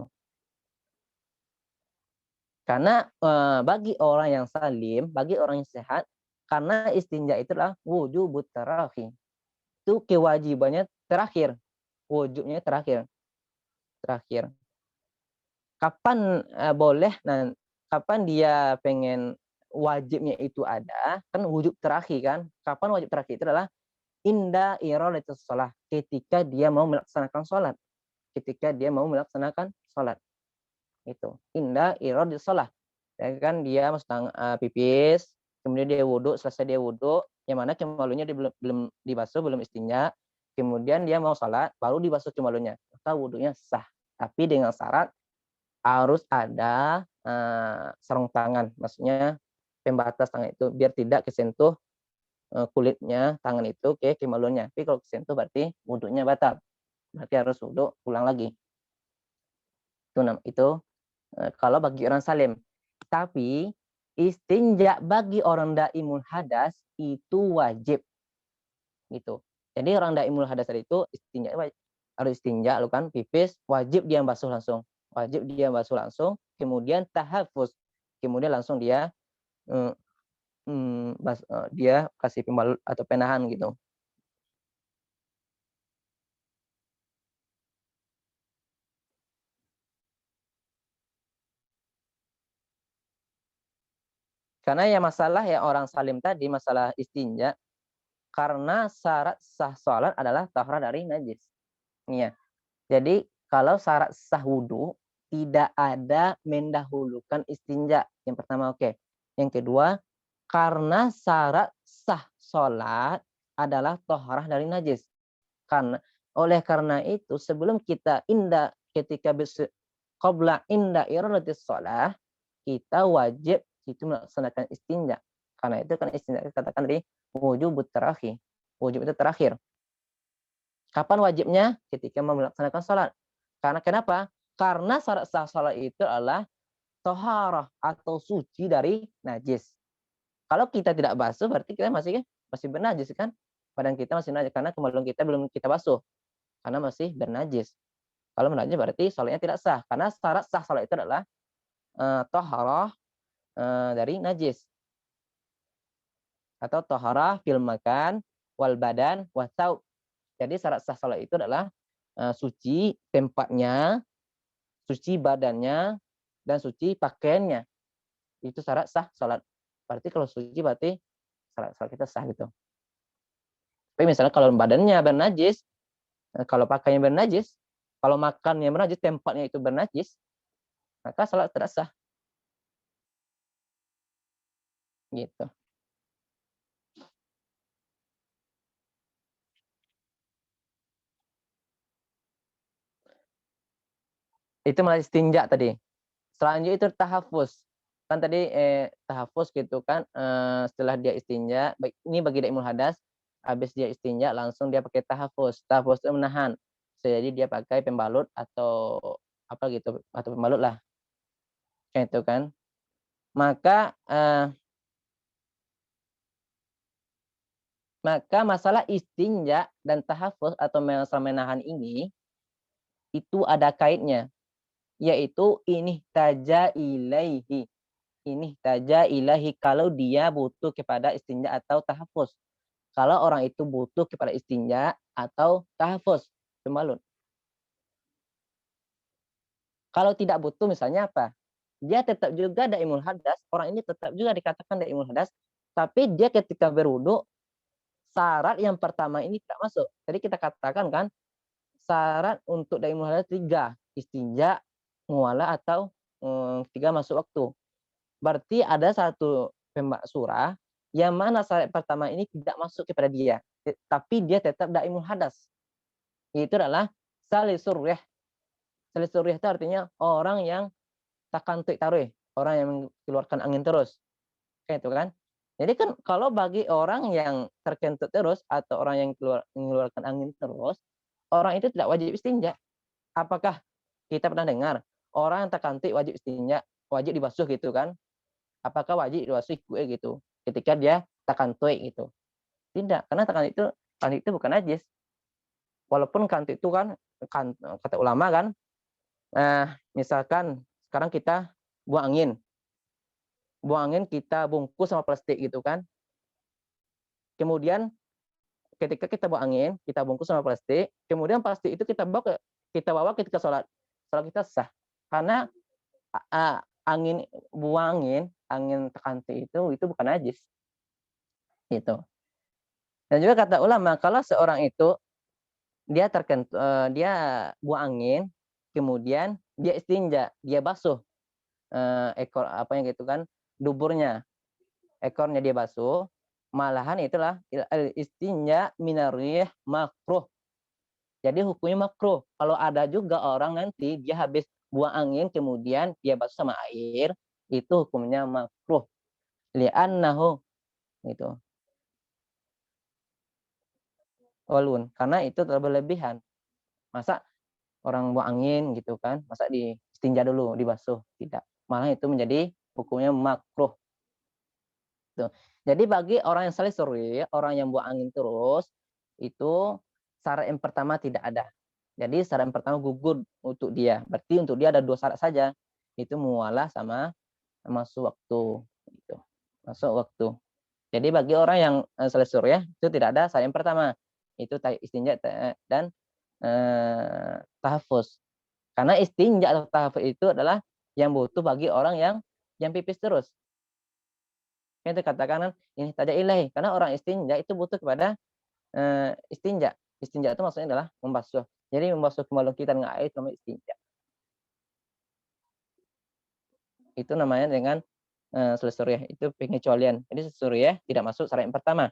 Karena bagi orang yang salim, bagi orang yang sehat, karena istinja itu adalah wujubut tarahi. Itu kewajibannya terakhir, wujudnya terakhir. Kapan boleh, nah kapan dia pengen wajibnya itu ada, kan wujud terakhir kan. Kapan wajib terakhir itu adalah inda iradatus shalah, ketika dia mau melaksanakan sholat. Ketika dia mau melaksanakan sholat. Itu inda iradatus shalah. Ya kan dia pipis, kemudian dia wudhu, selesai dia wudhu, yang mana kemaluannya dia belum dibasuh, belum istinja, kemudian dia mau sholat, baru dibasuh kemaluannya, maka wudhunya sah. Tapi dengan syarat harus ada sarung tangan, maksudnya pembatas tangan itu, biar tidak kesentuh kulitnya tangan itu ke kemaluannya. Tapi kalau kesentuh berarti wudhunya batal, berarti harus wudhu ulang lagi. Itu kalau bagi orang salim. Tapi istinja bagi orang daimul hadas itu wajib gitu. Jadi orang daimul hadas itu istinja harus istinja, lalu kan pipis, wajib dia basuh langsung. Wajib dia basuh langsung, kemudian tahafuz. Kemudian langsung dia dia kasih pembalut atau penahan gitu. Karena ya masalah ya orang salim tadi, masalah istinja, karena syarat sah sholat adalah tahrah dari najis. Iya. Jadi kalau syarat sah wudu tidak ada mendahulukan istinja. Yang pertama, oke. Yang kedua, karena syarat sah sholat adalah toharah dari najis. Karena oleh karena itu sebelum kita ketika qabla inda iradatis shalah, kita wajib itu melaksanakan istinja. Karena itu kan istinja dikatakan dari wujubut terakhir. Wujub itu terakhir. Kapan wajibnya? Ketika mau melaksanakan salat. Karena kenapa? Karena syarat sah salat itu adalah toharah atau suci dari najis. Kalau kita tidak basuh berarti kita masih bernajis kan? Badan kita masih najis karena kemaluan kita belum kita basuh karena masih bernajis. Kalau bernajis berarti salatnya tidak sah karena syarat sah salat itu adalah toharah dari najis atau toharah fil makan wal badan wasau. Jadi syarat sah salat itu adalah suci tempatnya, suci badannya, dan suci pakaiannya. Itu syarat sah salat. Berarti kalau suci berarti salat kita sah gitu. Tapi misalnya kalau badannya bernajis, kalau pakaiannya bernajis, kalau makannya bernajis, tempatnya itu bernajis, maka salat tidak sah. Gitu. Itu malah istinja tadi. Selanjutnya itu tahafuz. Kan tadi tahafuz gitu kan, setelah dia istinja, ini bagi daimul hadas, habis dia istinja langsung dia pakai tahafuz. Tahafuz itu menahan. Jadi dia pakai pembalut atau apa gitu, atau pembalut lah. Kayak itu kan. Maka masalah istinja dan tahafuz atau masalah menahan ini itu ada kaitnya, yaitu ini taja ilaihi. Ini taja ilahi kalau dia butuh kepada istinja atau tahafuz. Kalau orang itu butuh kepada istinja atau tahafuz, pembalut. Kalau tidak butuh misalnya apa? Dia tetap juga daimul hadas, orang ini tetap juga dikatakan daimul hadas, tapi dia ketika berwudu syarat yang pertama ini tidak masuk. Jadi kita katakan kan syarat untuk daimul hadas 3, istinja, mualah atau 3 masuk waktu. Berarti ada satu surah yang mana syarat pertama ini tidak masuk kepada dia, tapi dia tetap daimul hadas. Itu adalah salisurrih. Salisurrih itu artinya orang yang takantuk taruh, orang yang mengeluarkan angin terus. Kayak itu kan. Jadi kan kalau bagi orang yang terkentut terus atau orang yang mengeluarkan angin terus, orang itu tidak wajib istinja. Apakah kita pernah dengar orang yang terkantuk wajib istinja, wajib dibasuh gitu kan? Apakah wajib dibasuh gitu ketika dia takantuk gitu? Tidak, karena kantuk itu bukan najis. Walaupun kantuk itu kan kata ulama kan, misalkan sekarang kita buang angin kita bungkus sama plastik gitu kan. Kemudian ketika kita buang angin, kita bungkus sama plastik, kemudian plastik itu kita bawa ketika sholat kita sah. Karena angin terkantik itu bukan najis. Gitu. Dan juga kata ulama kalau seorang itu dia buang angin, kemudian dia istinja, dia basuh ekor apa yang gitu kan, duburnya, ekornya dia basuh, malahan itulah istinja minarih makruh. Jadi hukumnya makruh. Kalau ada juga orang nanti dia habis buang angin kemudian dia basuh sama air, itu hukumnya makruh. Li'annahu gitu. Walun, karena itu terlalu berlebihan. Masa orang buang angin gitu kan, masa di istinja dulu, dibasuh? Tidak. Malah itu menjadi hukumnya makruh. Tuh. Jadi bagi orang yang saling suri, orang yang buang angin terus, itu syarat yang pertama tidak ada. Jadi syarat yang pertama gugur untuk dia. Berarti untuk dia ada 2 syarat saja. Itu mualah sama masuk waktu. Gitu. Masuk waktu. Jadi bagi orang yang saling suri itu tidak ada syarat yang pertama. Itu istinja dan tahafuz. Karena istinja atau tahafuz itu adalah yang butuh bagi orang yang pipis terus. Itu katakan ini taja ilahi karena orang istinja itu butuh kepada istinja. Istinja itu maksudnya adalah membasuh Jadi membasuh kemaluan kita dengan air itu namanya istinja. Itu namanya dengan suriah itu pengecualian. Jadi suriah tidak masuk syarat yang pertama.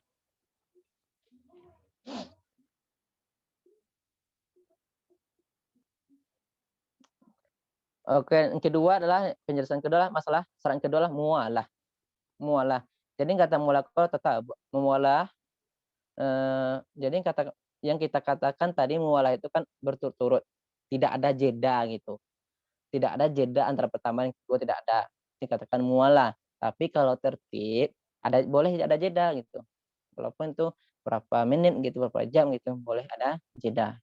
Oke, yang kedua adalah penjelasan kedua adalah masalah syarat kedua adalah mualah. Mualah. Jadi kata mulaqah tetap mualah jadi yang kita katakan tadi mualah itu kan berturut-turut, tidak ada jeda gitu. Tidak ada jeda antara pertama dan kedua tidak ada. Dikatakan mualah. Tapi kalau tertib boleh ada jeda gitu. Walaupun itu berapa menit gitu, berapa jam gitu, boleh ada jeda.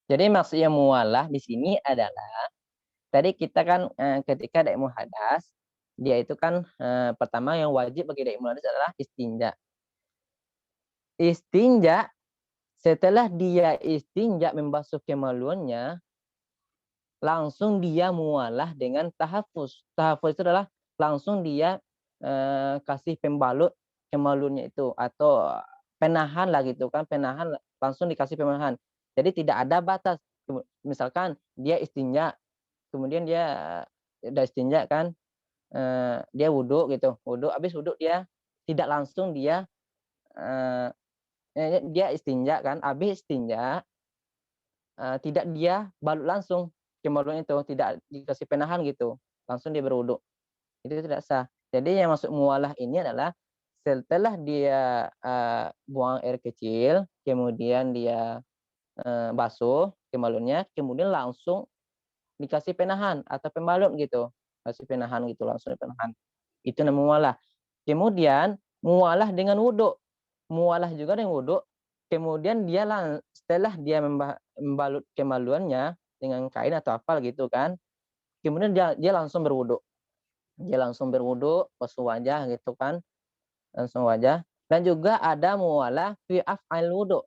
Jadi maksudnya mualah di sini adalah tadi kita kan ketika dai muhadas dia itu kan pertama yang wajib bagi dai muhadas adalah istinja. Istinja setelah dia istinja membasuh kemaluannya, langsung dia mualah dengan tahafuz. Tahafuz itu adalah langsung dia kasih pembalut kemaluannya itu atau penahan lah gitu kan, penahan langsung dikasih penahan. Jadi tidak ada batas. Misalkan dia istinja, kemudian dia udah istinja kan, dia wudhu gitu, wudhu habis wudhu dia tidak langsung dia istinja kan, habis istinja tidak dia balut langsung kemaluan itu, tidak dikasih penahan gitu, langsung dia berwudhu. Itu tidak sah. Jadi yang masuk mualah ini adalah setelah dia buang air kecil, kemudian dia basuh kemaluannya, kemudian langsung dikasih penahan atau pembalut gitu, kasih penahan gitu, langsung penahan. Itu namanya mualah. Kemudian mualah dengan wudhu, mualah juga dengan wudhu. Kemudian dia setelah dia membalut kemaluannya dengan kain atau apa gitu kan, kemudian dia langsung berwudhu. Dia langsung berwudhu, basuh wajah gitu kan, langsung wajah. Dan juga ada mualah fi af'al wudhu.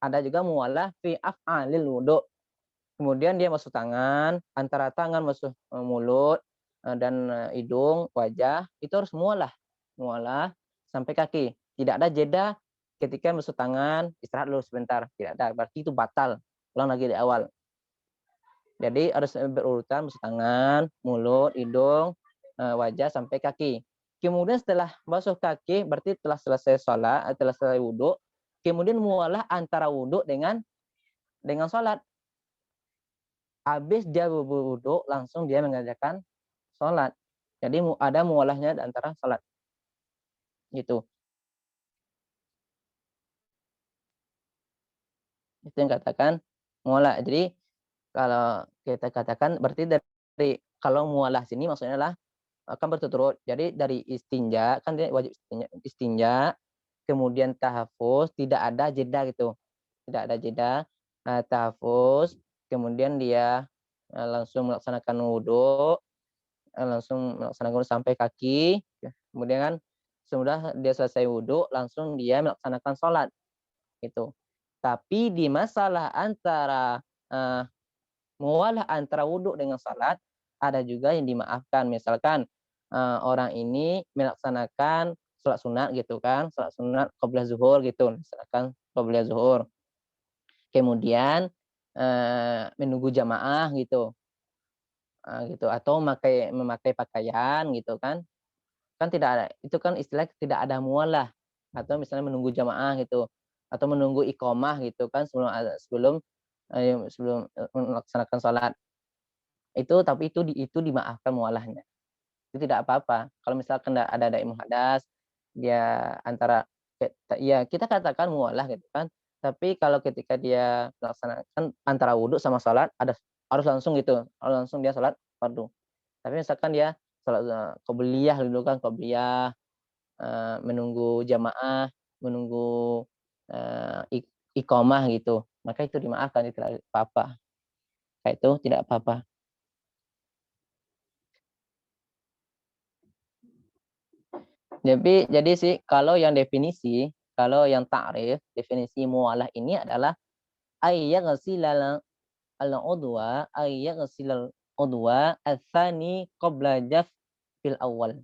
Ada juga mualah fi af'alil wudhu. Kemudian dia basuh tangan, antara tangan basuh mulut dan hidung, wajah, itu harus mualah. Mualah sampai kaki. Tidak ada jeda ketika basuh tangan, istirahat dulu sebentar. Tidak ada, berarti itu batal. Ulang lagi di awal. Jadi harus berurutan basuh tangan, mulut, hidung, wajah sampai kaki. Kemudian setelah basuh kaki, berarti telah selesai sholat, telah selesai wudhu. Kemudian mualah antara wudhu dengan sholat. Habis dia berwudhu, langsung dia mengerjakan sholat. Jadi ada mualahnya antara sholat. Gitu. Itu yang katakan mualah. Jadi kalau kita katakan berarti dari kalau mualah sini maksudnya adalah akan berturut-turut. Jadi dari istinja, kan dia wajib istinja, kemudian tahafuz, tidak ada jeda gitu. Tidak ada jeda. Tahafuz, kemudian dia langsung melaksanakan wudhu, langsung melaksanakan wudhu sampai kaki. Kemudian kan sudah dia selesai wudhu, langsung dia melaksanakan sholat. Gitu. Tapi di masalah antara mualah antara wudhu dengan sholat, ada juga yang dimaafkan. Misalkan orang ini melaksanakan sholat sunat gitu kan, sholat sunat qobliyah zuhur gitu, misalkan qobliyah zuhur. Kemudian menunggu jamaah gitu, gitu atau memakai pakaian gitu kan, kan tidak ada, itu kan istilah tidak ada mualah, atau misalnya menunggu jamaah gitu, atau menunggu iqomah gitu kan sebelum melaksanakan sholat. Tapi itu dimaafkan mualahnya. Itu tidak apa-apa. Kalau misalkan ada dai muhadas, dia antara ya kita katakan mualah gitu kan. Tapi kalau ketika dia melaksanakan antara wudhu sama sholat, harus langsung gitu, harus langsung dia sholat fardu. Tapi misalkan dia sholat qobliyah dulu kan, qobliyah menunggu jamaah, menunggu iqomah gitu, maka itu dimaafkan, itu tidak apa-apa. Kayak itu tidak apa-apa. Jadi sih kalau yang ta'rif, definisi mualah ini adalah ayyaghsilal al-udwa ayyaghsilal udwa ats-tsani qabla fil awal.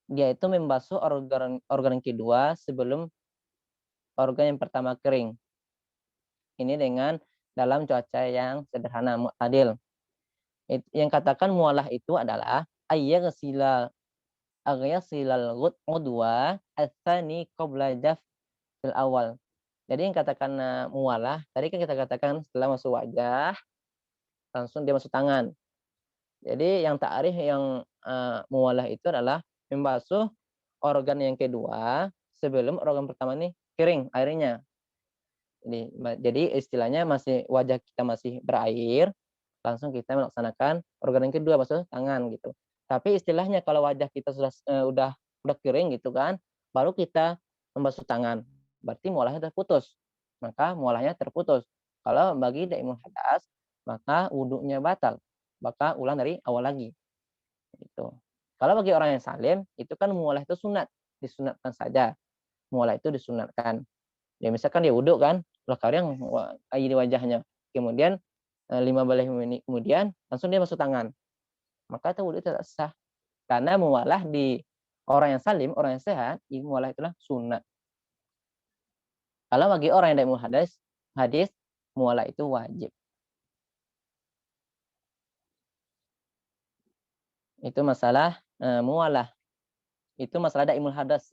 dia itu membasuh organ organ yang kedua sebelum organ yang pertama kering. Ini dengan dalam cuaca yang sederhana, mu'tadil. Yang katakan mualah itu adalah agyasilal udwa ats-tsani qabla daf'il awal. Jadi yang katakan mualah, tadi kan kita katakan setelah masuk wajah, langsung dia masuk tangan. Jadi yang ta'rif yang mualah itu adalah membasuh organ yang kedua sebelum organ pertama ini kering airnya. Jadi istilahnya masih wajah kita masih berair, langsung kita melaksanakan organ yang kedua basuh tangan gitu. Tapi istilahnya kalau wajah kita udah kering gitu kan, baru kita membasuh tangan. Berarti mualahnya terputus. Maka mualahnya terputus. Kalau bagi daimul hadas, maka wudhunya batal. Maka ulang dari awal lagi. Gitu. Kalau bagi orang yang salim, itu kan mualah itu sunat, disunatkan saja. Mualah itu disunatkan. Ya misalkan dia wudhu kan, ulah yang air di wajahnya. Kemudian 15 menit kemudian langsung dia masuk tangan. Maka itu wudhu tidak sah. Karena mualah di orang yang salim, orang yang sehat, mualah itulah sunat. Kalau bagi orang yang tidak hadis, mualah itu wajib. Itu masalah mualah. Itu masalah daimul hadas.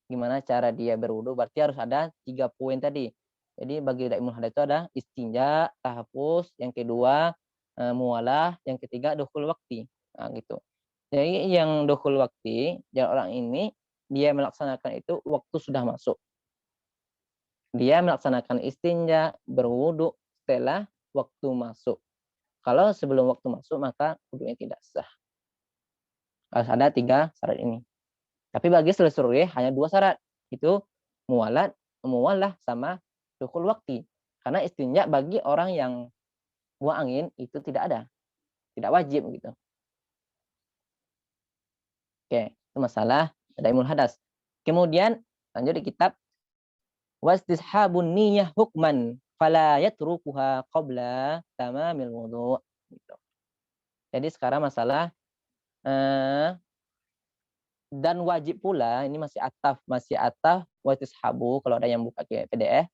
Gimana cara dia berwudu, berarti harus ada 3 poin tadi. Jadi bagi daimul hadas itu ada istinja, tahapus, yang kedua mualah, yang ketiga dukhul waktu. Nah, gitu. Jadi yang dukhul waktu, yang orang ini dia melaksanakan itu waktu sudah masuk. Dia melaksanakan istinja, berwudu setelah waktu masuk. Kalau sebelum waktu masuk maka wudunya tidak sah. Harus ada 3 syarat ini. Tapi bagi seluruhnya hanya 2 syarat. Itu mualah sama dukhul waktu. Karena istinja bagi orang yang buang angin itu tidak ada. Tidak wajib gitu. Oke, itu masalah daimul hadas. Kemudian lanjut di kitab wastishabun niyyah hukman fala yatrukuha qabla tamamil wudu. Gitu. Jadi sekarang masalah dan wajib pula, ini masih ataf wastishabu kalau ada yang buka ke PDF.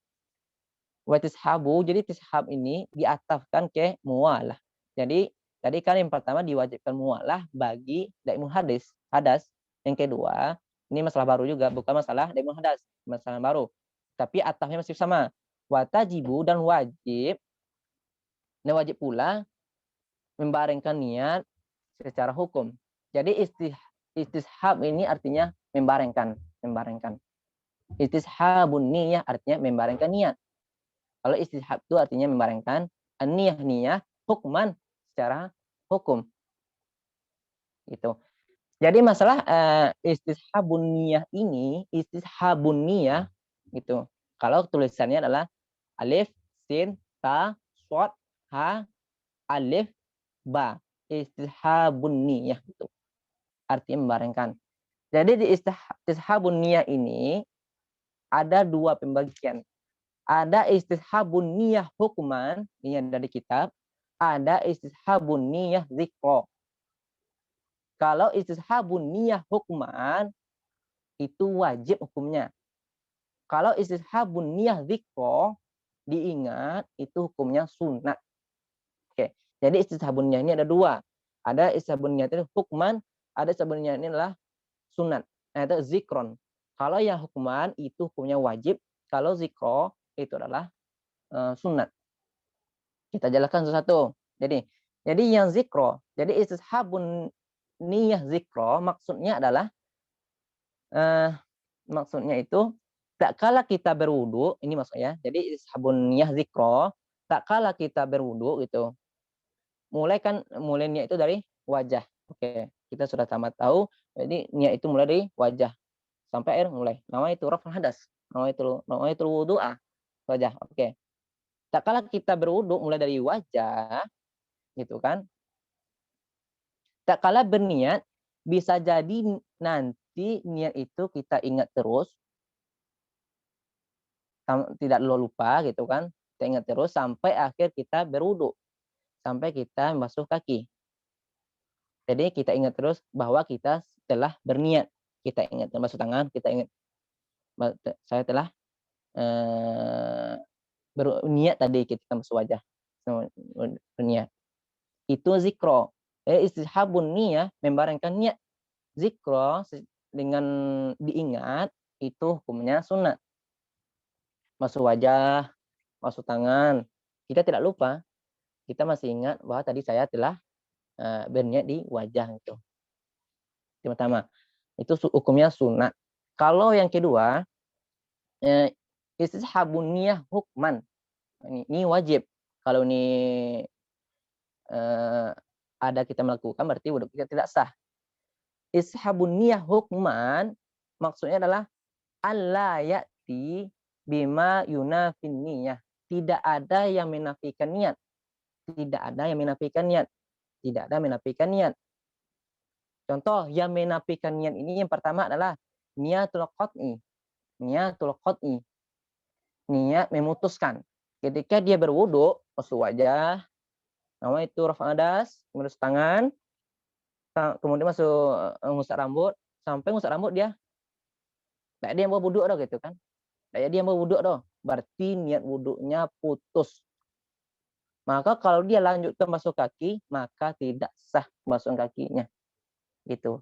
Wastishabu, jadi tishab ini diatafkan ke mualah. Jadi tadi kan yang pertama diwajibkan mualah bagi daimul hadas. Yang kedua, ini masalah baru juga, bukan masalah daimul hadas, masalah baru. Tapi atafnya masih sama. Watajibu dan wajib. Dan wajib pula membarengkan niat secara hukum. Jadi istishab ini artinya membarengkan. Istishabun niyah artinya membarengkan niat. Kalau istishab itu artinya membarengkan niyah hukman secara hukum. Gitu. Jadi masalah istishabun niyah gitu. Kalau tulisannya adalah alif, sin, ta, shad, ha, alif, ba. Istishabun niyah gitu. Artinya membarengkan. Jadi di istishabun niyah ini ada 2 pembagian. Ada istishabun niyah hukman, ini ada di kitab. Ada istishabun niyah zikro. Kalau istishabun niyah hukman, itu wajib hukumnya. Kalau istishabun niyah zikro, diingat, itu hukumnya sunat. Oke, jadi istishabun niyah ini ada 2. Ada istishabun niyah itu hukman, ada istishabun niyah ini adalah sunat. Nah, itu zikron. Kalau yang hukman, itu hukumnya wajib. Kalau zikro, itu adalah sunat. Kita jelaskan satu-satu. Jadi yang zikro, jadi istishabun niyah zikro maksudnya adalah maksudnya itu tak kala kita berwudu, ini maksudnya. Jadi istishabun niyah zikro, tak kala kita berwudu gitu. Mulai niat itu dari wajah. Oke, kita sudah tamat tahu. Jadi niat itu mulai dari wajah sampai air mulai. Nama itu raf'ul hadas. Nama itu wudu'ah. Wajah. Oke. Tak kala kita berwudu mulai dari wajah gitu kan. Tak kala berniat bisa jadi nanti niat itu kita ingat terus, tidak lupa gitu kan. Kita ingat terus sampai akhir kita berwudu, sampai kita membasuh kaki. Jadi kita ingat terus bahwa kita telah berniat. Kita ingat basuh tangan, kita ingat saya telah berniat tadi kita basuh wajah, berniat. Itu zikro. Istihabun niyah, membarengkan niat. Zikro dengan diingat itu hukumnya sunat. Basuh wajah, basuh tangan. Kita tidak lupa, kita masih ingat bahwa tadi saya telah berniat di wajah itu. Yang pertama, itu hukumnya sunat. Kalau yang kedua, istishabun niyah hukman. Ini wajib. Kalau ini ada kita melakukan berarti wudhu kita tidak sah. Istishabun niyah hukman maksudnya adalah alla ya'ti bima yunafin niyah. Tidak ada yang menafikan niat. Tidak ada yang menafikan niat. Tidak ada menafikan niat. Contoh yang menafikan niat ini yang pertama adalah niatul qat'i. Niatul qat'i. Niat memutuskan. Ketika dia berwudu, basuh wajah, nama itu rafa'ul hadas, kemudian tangan, kemudian masuk ngusap rambut, sampai ngusap rambut dia tak dia mau wuduk dah gitu kan. Tak dia mau wuduk dah. Berarti niat wuduknya putus. Maka kalau dia lanjutkan basuh kaki, maka tidak sah basuh kakinya. Gitu.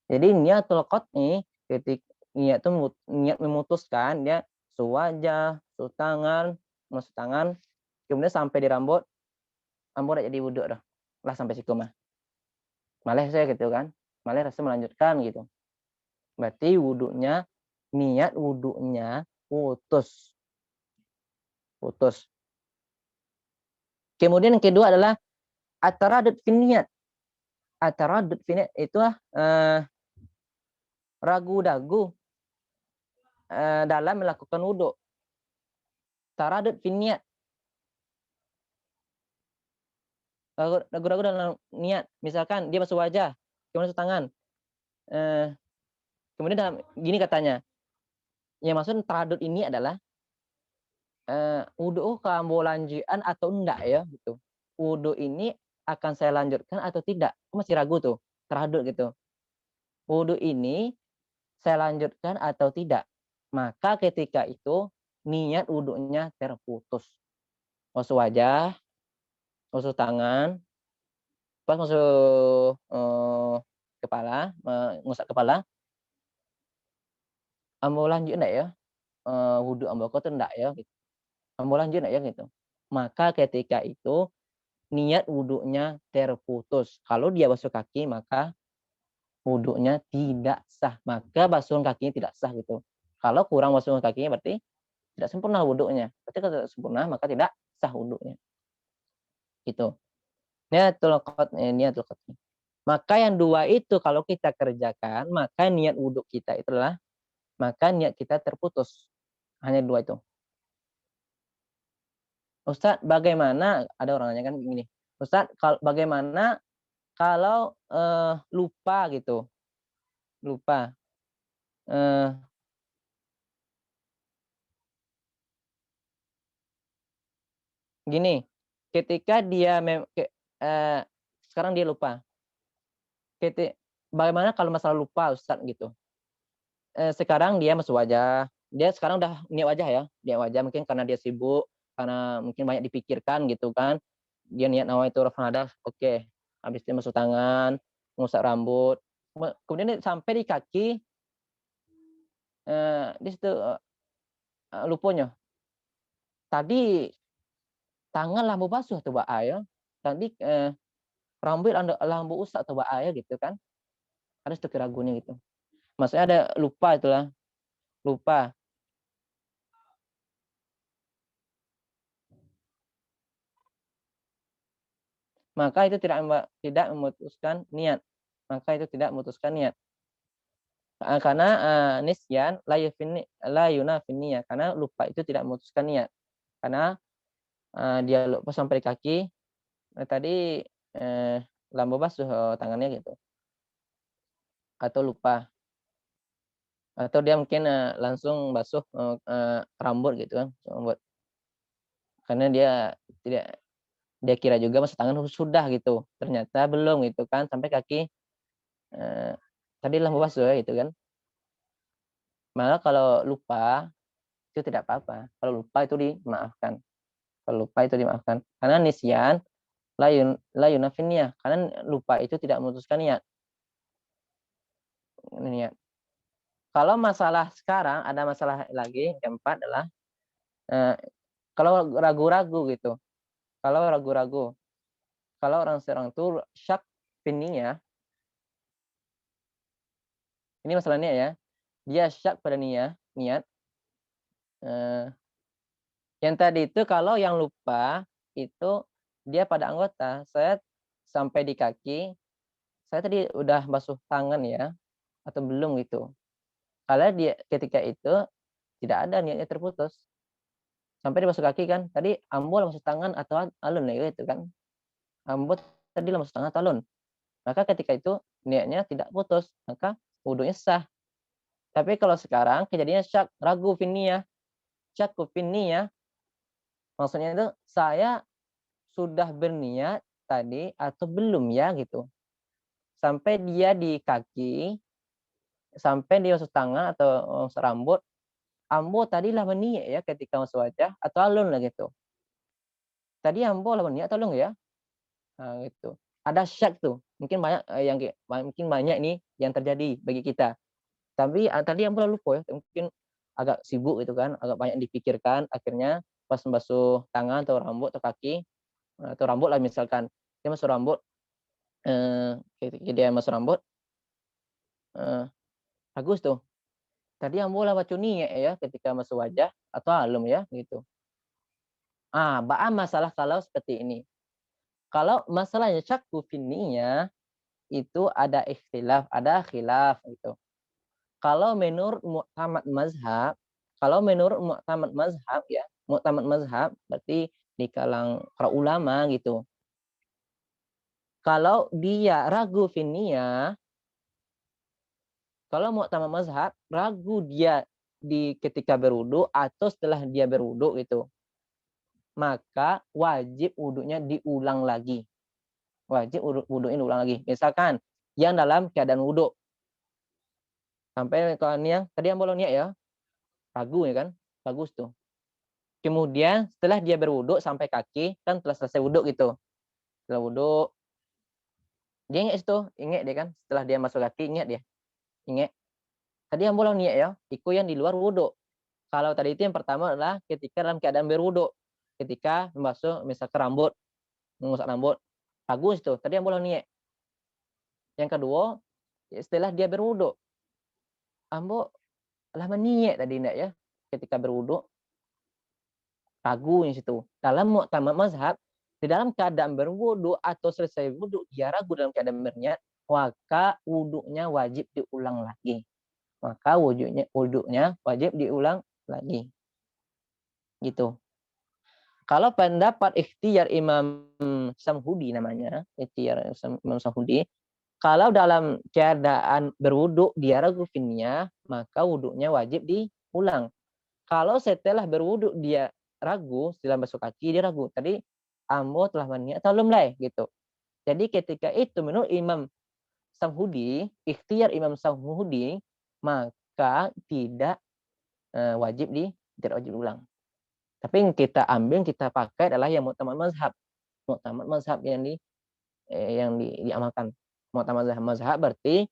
Jadi niatul qat'i ketika niat itu niat memutuskan dia wajah, masuk tangan, kemudian sampai di rambut dah jadi wuduk dah. Lah sampai siku mah. Malah saya gitu kan. Malah rasa melanjutkan gitu. Berarti wuduknya, niat wuduknya putus. Putus. Kemudian yang kedua adalah at-taraddud fi niyat. At-taraddud fi niyat itu ragu-ragu dalam melakukan wudhu. Taraddud fi niyat. Ragu-ragu dalam niat. Misalkan dia basuh wajah, kemudian basuh tangan. Kemudian dalam gini katanya. Yang maksud taraddud ini adalah wudhu kamu lanjutkan atau enggak ya gitu. Wudhu ini akan saya lanjutkan atau tidak? Masih ragu tuh, taraddud gitu. Wudhu ini saya lanjutkan atau tidak? Maka ketika itu niat wudhunya terputus. Basuh wajah, basuh tangan, pas masuk kepala, ngusap kepala, mau lanjut enggak ya? Wudhu ambako tuh enggak ya? Gitu. Mau lanjut enggak ya gitu. Maka ketika itu niat wudhunya terputus. Kalau dia basuh kaki maka wudhunya tidak sah. Maka basuhan kakinya tidak sah gitu. Kalau kurang basuhan kakinya berarti tidak sempurna wudhunya. Berarti kalau tidak sempurna maka tidak sah wudhunya. Gitu. Niatul qat'i. Maka yang dua itu kalau kita kerjakan, maka niat wudhu kita itu adalah, maka niat kita terputus. Hanya dua itu. Ustadz, bagaimana, ada orang nanya kan gini, Ustadz, bagaimana kalau lupa gitu, lupa. Gini, ketika dia sekarang dia lupa. Bagaimana kalau masalah lupa Ustadz gitu? Sekarang dia masuk wajah, dia sekarang udah niat wajah ya, niat wajah mungkin karena dia sibuk, karena mungkin banyak dipikirkan gitu kan. Dia niat nawaitu rafa'ul hadas, oke. Habis itu masuk tangan, ngusap rambut, kemudian sampai di kaki, di situ lupanya. Tadi tangan lambu basuh tuh Mbak ya. Tadi rambut lambu usap tuh Mbak ya gitu kan. Ada sedikit ragunya gitu. Maksudnya ada lupa itulah, lupa. Maka itu tidak memutuskan niat. Maka itu tidak memutuskan niat. Karena nisyan la yunafin niyat. Karena lupa itu tidak memutuskan niat. Karena dia lupa sampai di kaki, tadi lambu basuh tangannya gitu. Atau lupa. Atau dia mungkin langsung basuh rambut gitu kan, rambut. Karena dia kira juga masuk tangan sudah gitu, ternyata belum gitu kan, sampai kaki tadi lampu basuh ya gitu kan. Malah kalau lupa itu tidak apa-apa. Kalau lupa itu dimaafkan. Kalau lupa itu dimaafkan. Karena nisyan la yunafin niyah. Karena lupa itu tidak memutuskan niat. Niat. Kalau masalah sekarang ada masalah lagi yang keempat adalah kalau ragu-ragu gitu. Kalau ragu-ragu. Kalau orang itu syak finnya, ini masalahnya ya. Dia syak pada niat. Eh, yang tadi itu kalau yang lupa itu dia pada anggota. Saya sampai di kaki, saya tadi udah basuh tangan ya atau belum gitu. Kalau dia ketika itu tidak ada niatnya terputus. Sampai di basuh kaki kan, tadi ambo basuh tangan atau alun ya gitu kan. Ambo tadi basuh tangan atau alun. Maka ketika itu niatnya tidak putus, maka wudhunya sah. Tapi kalau sekarang kejadiannya syak, ragu finnya, syakku finnya, maksudnya itu saya sudah berniat tadi atau belum ya gitu. Sampai dia di kaki, sampai dia masuk tangan atau masuk rambut, ambo tadilah berniat ya ketika masuk wajah atau alun lah gitu. Tadi ambo lah berniat atau alun ya? Nah, gitu. Ada syak tuh. Mungkin banyak mungkin banyak nih yang terjadi bagi kita. Tapi tadi ambo lupa ya, mungkin agak sibuk gitu kan, agak banyak dipikirkan, akhirnya pas membasuh tangan atau rambut atau kaki atau rambut lah misalkan, dia masuk rambut, ketika dia masuk rambut, bagus tuh. Tadi ambo lah baca niat ya ketika masuk wajah atau alum ya gitu. Ba'a masalah kalau seperti ini. Kalau masalahnya syakku finninya itu ada ikhtilaf, ada khilaf gitu. Kalau menurut mu'tamad mazhab, kalau menurut mu'tamad mazhab ya, mu'tamad mazhab berarti di kalangan para ulama gitu. Kalau dia ragu finniya, kalau mu'tamad mazhab ragu dia di ketika berwudu atau setelah dia berwudu gitu, maka wajib wudunya diulang lagi. Wajib wudunya diulang lagi. Misalkan yang dalam keadaan wudu, sampai kalau yang tadi yang bolong niat ya, ragu ya kan, bagus tuh. Kemudian setelah dia berwuduk sampai kaki, kan telah selesai wuduk gitu. Setelah wuduk, dia ingat dia kan, setelah dia masuk kaki, ingat. Tadi yang bolong niat ya, itu yang di luar wuduk. Kalau tadi itu yang pertama adalah ketika dalam keadaan berwuduk, ketika membasuh misalkan rambut, mengusap rambut, bagus tuh. Tadi yang bolong niat. Yang kedua, setelah dia berwuduk, ambo lah meniat tadi enggak ya, ketika berwuduk, ragu di situ. Dalam mu'tamad mazhab, di dalam keadaan berwudu atau selesai wudu dia ragu dalam keadaan berniat, maka wudhunya wajib diulang lagi. Maka wudhunya wajib diulang lagi. Gitu. Kalau pendapat ikhtiar Imam Samhudi namanya, ikhtiar Imam Samhudi, kalau dalam keadaan berwudu dia ragu finnya, maka wudhunya wajib diulang. Kalau setelah berwudu dia ragu, setelah basuh kaki dia ragu. Tadi ambo telah berniat atau belum lah gitu. Jadi ketika itu menurut Imam Samhudi, ikhtiar Imam Samhudi, maka tidak wajib tidak wajib ulang. Tapi yang kita ambil, kita pakai adalah yang mu'tamad mazhab. Mu'tamad mazhab yang diamalkan. Mu'tamad mazhab berarti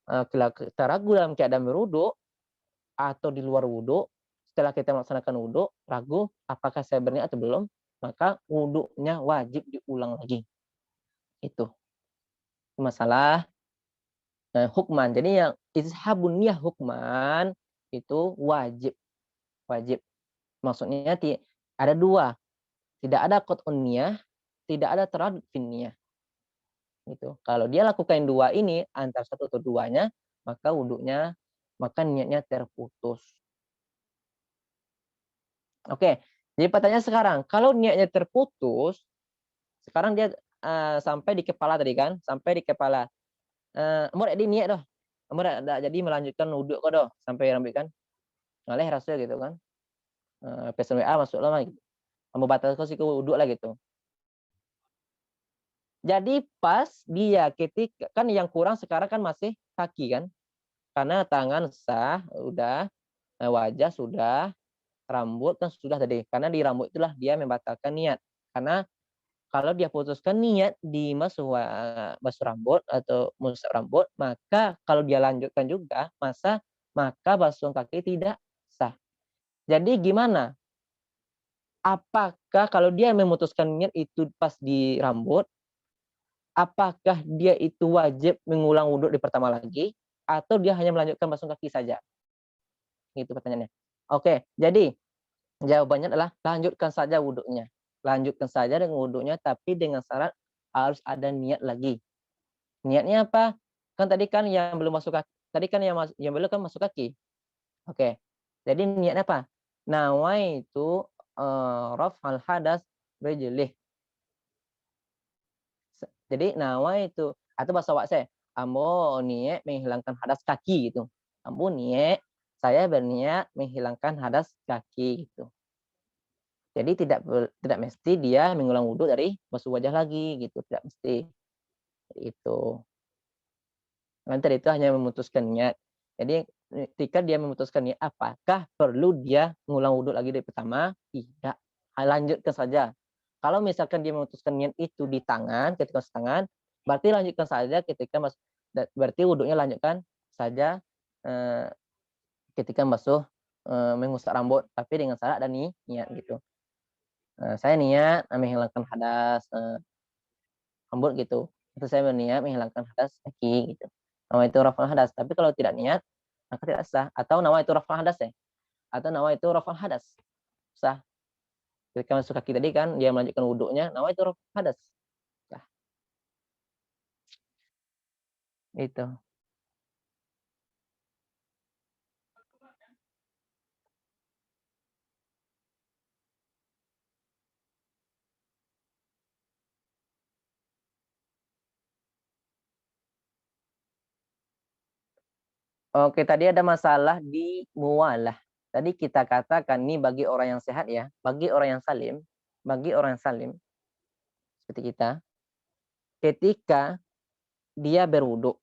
kita ragu dalam keadaan berwudu atau di luar wudu, setelah kita melaksanakan wudu, ragu apakah saya berniat atau belum, maka wudunya wajib diulang lagi. Itu masalah hukman. Jadi yang izhabun niyah hukman itu wajib. Wajib. Maksudnya ada dua. Tidak ada qat'un niyah, tidak ada taradud fin niyah. Gitu. Kalau dia lakukan dua ini, antara satu atau duanya, maka wudunya, maka niatnya terputus. Oke, jadi pertanyaan sekarang, kalau niatnya terputus, sekarang dia sampai di kepala tadi kan, sampai di kepala. Amor di niat doh, amor ada jadi melanjutkan wudhu kok doh, sampai rambut kan, ngaleh rasa gitu kan, pesan WA masuk lama gitu, amor batal kau sih ke wudhu lah gitu. Jadi pas dia ketika kan yang kurang sekarang kan masih kaki kan, karena tangan sah, udah, wajah sudah, rambut kan sudah tadi, karena di rambut itulah dia membatalkan niat. Karena kalau dia putuskan niat di basuh rambut atau mengusap rambut, maka kalau dia lanjutkan juga maka basuh kaki tidak sah. Jadi gimana? Apakah kalau dia memutuskan niat itu pas di rambut, apakah dia itu wajib mengulang wudhu di pertama lagi atau dia hanya melanjutkan basuh kaki saja? Gitu pertanyaannya. Oke, jadi jawabannya adalah lanjutkan saja wudhunya. Lanjutkan saja dengan wudhunya, tapi dengan syarat harus ada niat lagi. Niatnya apa? Kan tadi kan yang belum masuk kaki, tadi kan yang belum kan masuk kaki. Oke. Jadi niatnya apa? Nawaitu raf'al hadas rijlih. Jadi nawaitu atau bahasa Wak saya, ambo niat menghilangkan hadas kaki gitu. Ambo niat saya berniat menghilangkan hadas kaki gitu. Jadi tidak mesti dia mengulang wudhu dari basuh wajah lagi gitu, tidak mesti. Itu. Nanti itu hanya memutuskan niat. Jadi ketika dia memutuskan niat, apakah perlu dia mengulang wudhu lagi dari pertama? Tidak. Lanjutkan saja. Kalau misalkan dia memutuskan niat itu di tangan, ketika masuk tangan, berarti lanjutkan saja berarti wudhunya lanjutkan saja eh, ketika masuk mengusap rambut, tapi dengan syarat dan niat gitu. Saya niat menghilangkan hadas rambut gitu. Itu saya berniat menghilangkan hadas kaki gitu. Nama itu rafal hadas. Tapi kalau tidak niat, maka tidak sah. Atau nama itu rafal hadas ya. Atau nama itu rafal hadas. Sah. Ketika masuk kaki tadi kan, dia melanjutkan wudhunya, nama itu rafal hadas. Sah. Itu. Oke, tadi ada masalah di mualah. Tadi kita katakan nih bagi orang yang sehat ya, bagi orang yang salim seperti kita, ketika dia berwudhu,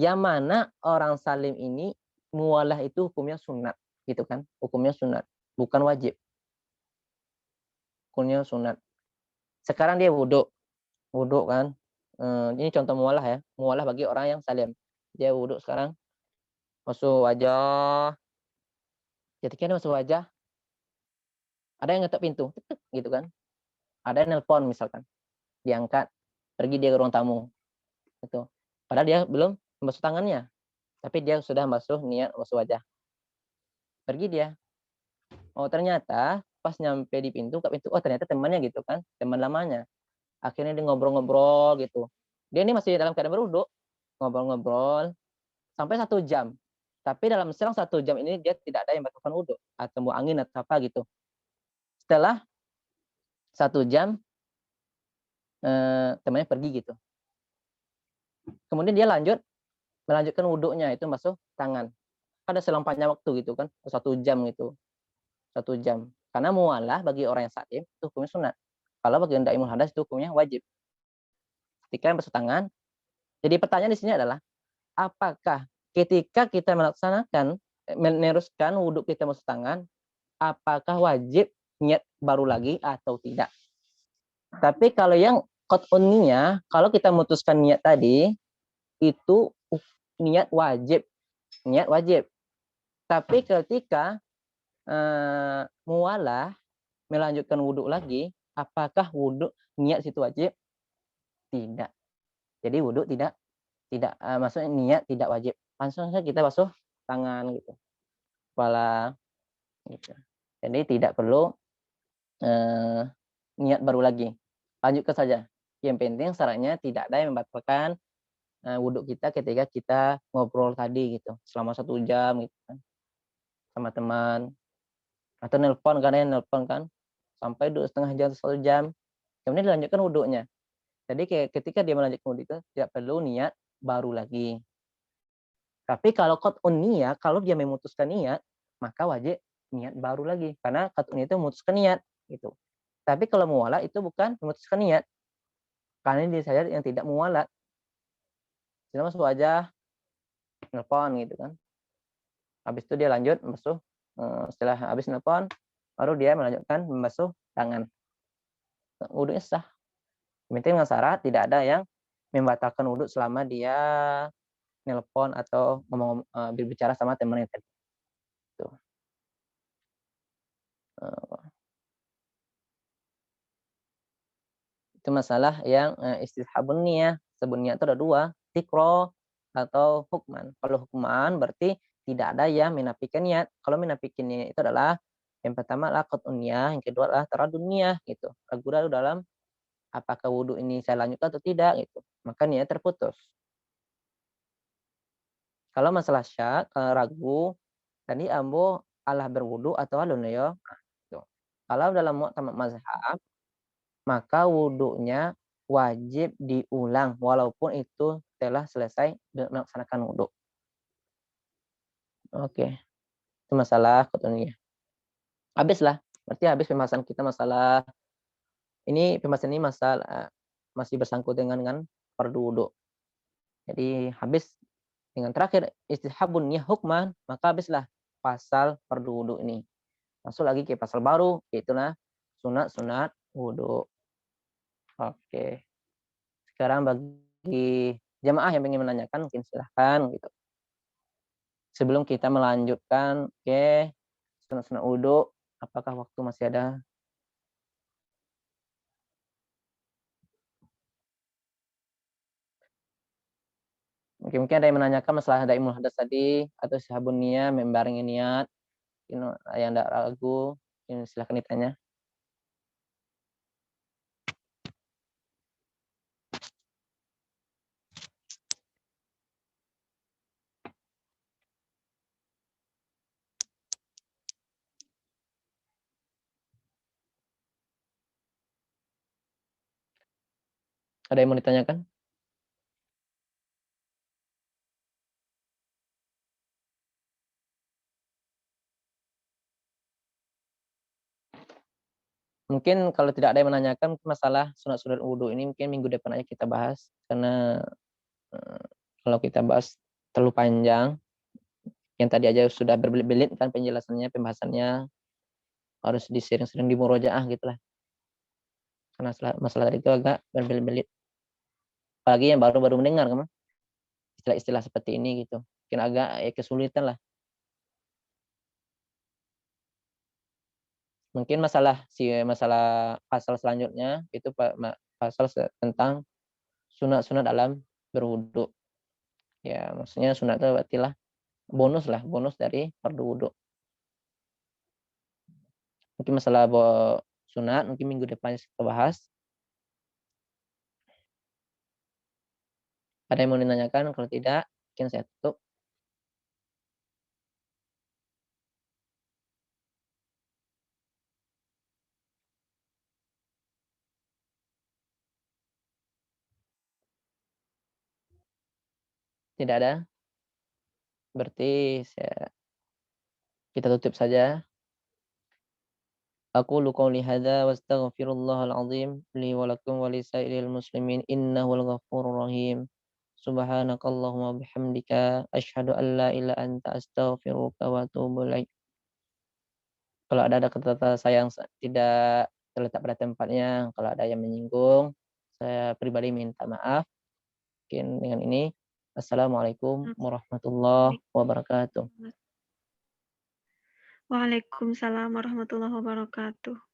yang mana orang salim ini mualah itu hukumnya sunat, gitu kan? Hukumnya sunat, bukan wajib. Hukumnya sunat. Sekarang dia wudhu kan? Ini contoh mualah ya, mualah bagi orang yang salim. Dia wudhu sekarang, masuk wajah. Ketika dia masuk wajah, ada yang ngetok pintu, gitu kan? Ada yang nelpon misalkan, diangkat, pergi dia ke ruang tamu, gitu. Padahal dia belum membasuh tangannya, tapi dia sudah basuh niat basuh wajah. Pergi dia. Oh ternyata pas nyampe di pintu, ke pintu, oh ternyata temannya gitu kan, teman lamanya. Akhirnya dia ngobrol-ngobrol gitu. Dia ini masih dalam keadaan berwudhu, ngobrol-ngobrol sampai 1 jam. Tapi dalam selang 1 jam ini dia tidak ada yang melakukan wudhu atau mau angin atau apa gitu. Setelah 1 jam temannya pergi gitu. Kemudian dia melanjutkan wudhunya itu masuk tangan. Ada selang panjang waktu gitu kan, 1 jam gitu. 1 jam. Karena mualah bagi orang yang saim itu hukumnya sunat. Kalau bagi yang daimul hadas itu hukumnya wajib. Ketika basuh tangan. Jadi pertanyaan di sini adalah apakah ketika kita melaksanakan meneruskan wudhu kita basuh tangan, apakah wajib niat baru lagi atau tidak? Tapi kalau yang qat'unnya, kalau kita memutuskan niat tadi itu niat wajib, niat wajib. Tapi ketika mualah melanjutkan wudhu lagi, apakah wudhu niat situ wajib? Tidak. Jadi wudhu tidak maksudnya niat tidak wajib. Langsung saja kita basuh tangan gitu, kepala gitu. Jadi tidak perlu niat baru lagi. Lanjutkan saja. Yang penting syaratnya tidak ada yang membatalkan wudhu kita ketika kita ngobrol tadi gitu selama 1 jam gitu kan sama teman atau nelpon kan sampai 2,5 jam 1 jam kemudian dilanjutkan wudhunya. Jadi ketika dia melanjutkan wudhu itu tidak perlu niat baru lagi. Tapi kalau qat'un niyah, kalau dia memutuskan niat, maka wajib niat baru lagi karena qat'un itu memutuskan niat gitu. Tapi kalau muwalat itu bukan memutuskan niat, karena diri saya yang tidak muwalat. Dia masuk aja nelpon gitu kan. Habis itu dia lanjut membasuh, setelah habis nelpon, baru dia melanjutkan membasuh tangan. Wudunya sah. Yang penting dengan syarat tidak ada yang membatalkan wudu selama dia nelpon atau berbicara sama temannya tadi, gitu. Eee, itu masalah yang, istishabun niyah. Sabun niyah itu ada 2, tikro atau hukman. Kalau hukman berarti tidak ada yang menafikan niat. Kalau menafikan niat itu adalah yang pertama adalah qat'un niyah, yang kedua adalah taradun niyah gitu. Ragu-ragu dalam apakah wudu ini saya lanjutkan atau tidak gitu, maka niat terputus. Kalau masalah syak, ragu, tadi ambo alah berwudu atau alun ya, gitu. Kalau dalam mu'tamad mazhab, maka wudunya wajib diulang walaupun itu telah selesai melaksanakan wudu. Oke, itu masalah qat'un. Habislah, berarti habis pembahasan kita masalah ini pembahasan ini masalah masih bersangkut dengan fardu wudu. Jadi habis dengan terakhir istihabun niyah hukman, maka habislah pasal fardu wudu ini. Masuk lagi ke pasal baru, yaitu sunat-sunat wudu. Oke. Sekarang bagi jamaah yang ingin menanyakan mungkin silahkan gitu. Sebelum kita melanjutkan ke sunat-sunat wudu, apakah waktu masih ada? Mungkin ada yang menanyakan masalah daimul hadas tadi atau sahabun niyah, membarengi niat, yang tidak ragu, ini silahkan ditanya. Ada yang mau ditanyakan? Mungkin kalau tidak ada yang menanyakan masalah sunat-sunat wudu ini mungkin minggu depan aja kita bahas, karena, eee, kalau kita bahas terlalu panjang, yang tadi aja sudah berbelit-belit kan penjelasannya, pembahasannya, harus sering-sering dimurojaah gitulah, karena masalah tadi itu agak berbelit-belit. Apalagi yang baru-baru mendengar kan, istilah-istilah seperti ini gitu, mungkin agak kesulitan lah. Mungkin masalah pasal selanjutnya itu pasal tentang sunat-sunat dalam berwudu. Ya maksudnya sunat itu berarti bonus dari fardu wudu. Mungkin masalah sunat mungkin minggu depan kita bahas. Ada yang mau ditanyakan? Kalau tidak, mungkin saya tutup. Tidak ada? Berarti kita tutup saja. Aqulu qouli hadza wastaghfirullahal azim li wa lakum wa lisairil muslimin innahul ghafurur rahim. Subhanakallahumma bihamdika asyhadu an la ilaha anta astaghfiruka wa atubu ilaik. Kalau ada kata-kata saya yang tidak terletak pada tempatnya, kalau ada yang menyinggung, saya pribadi minta maaf. Mungkin dengan ini, assalamualaikum warahmatullahi wabarakatuh. Waalaikumsalam warahmatullahi wabarakatuh.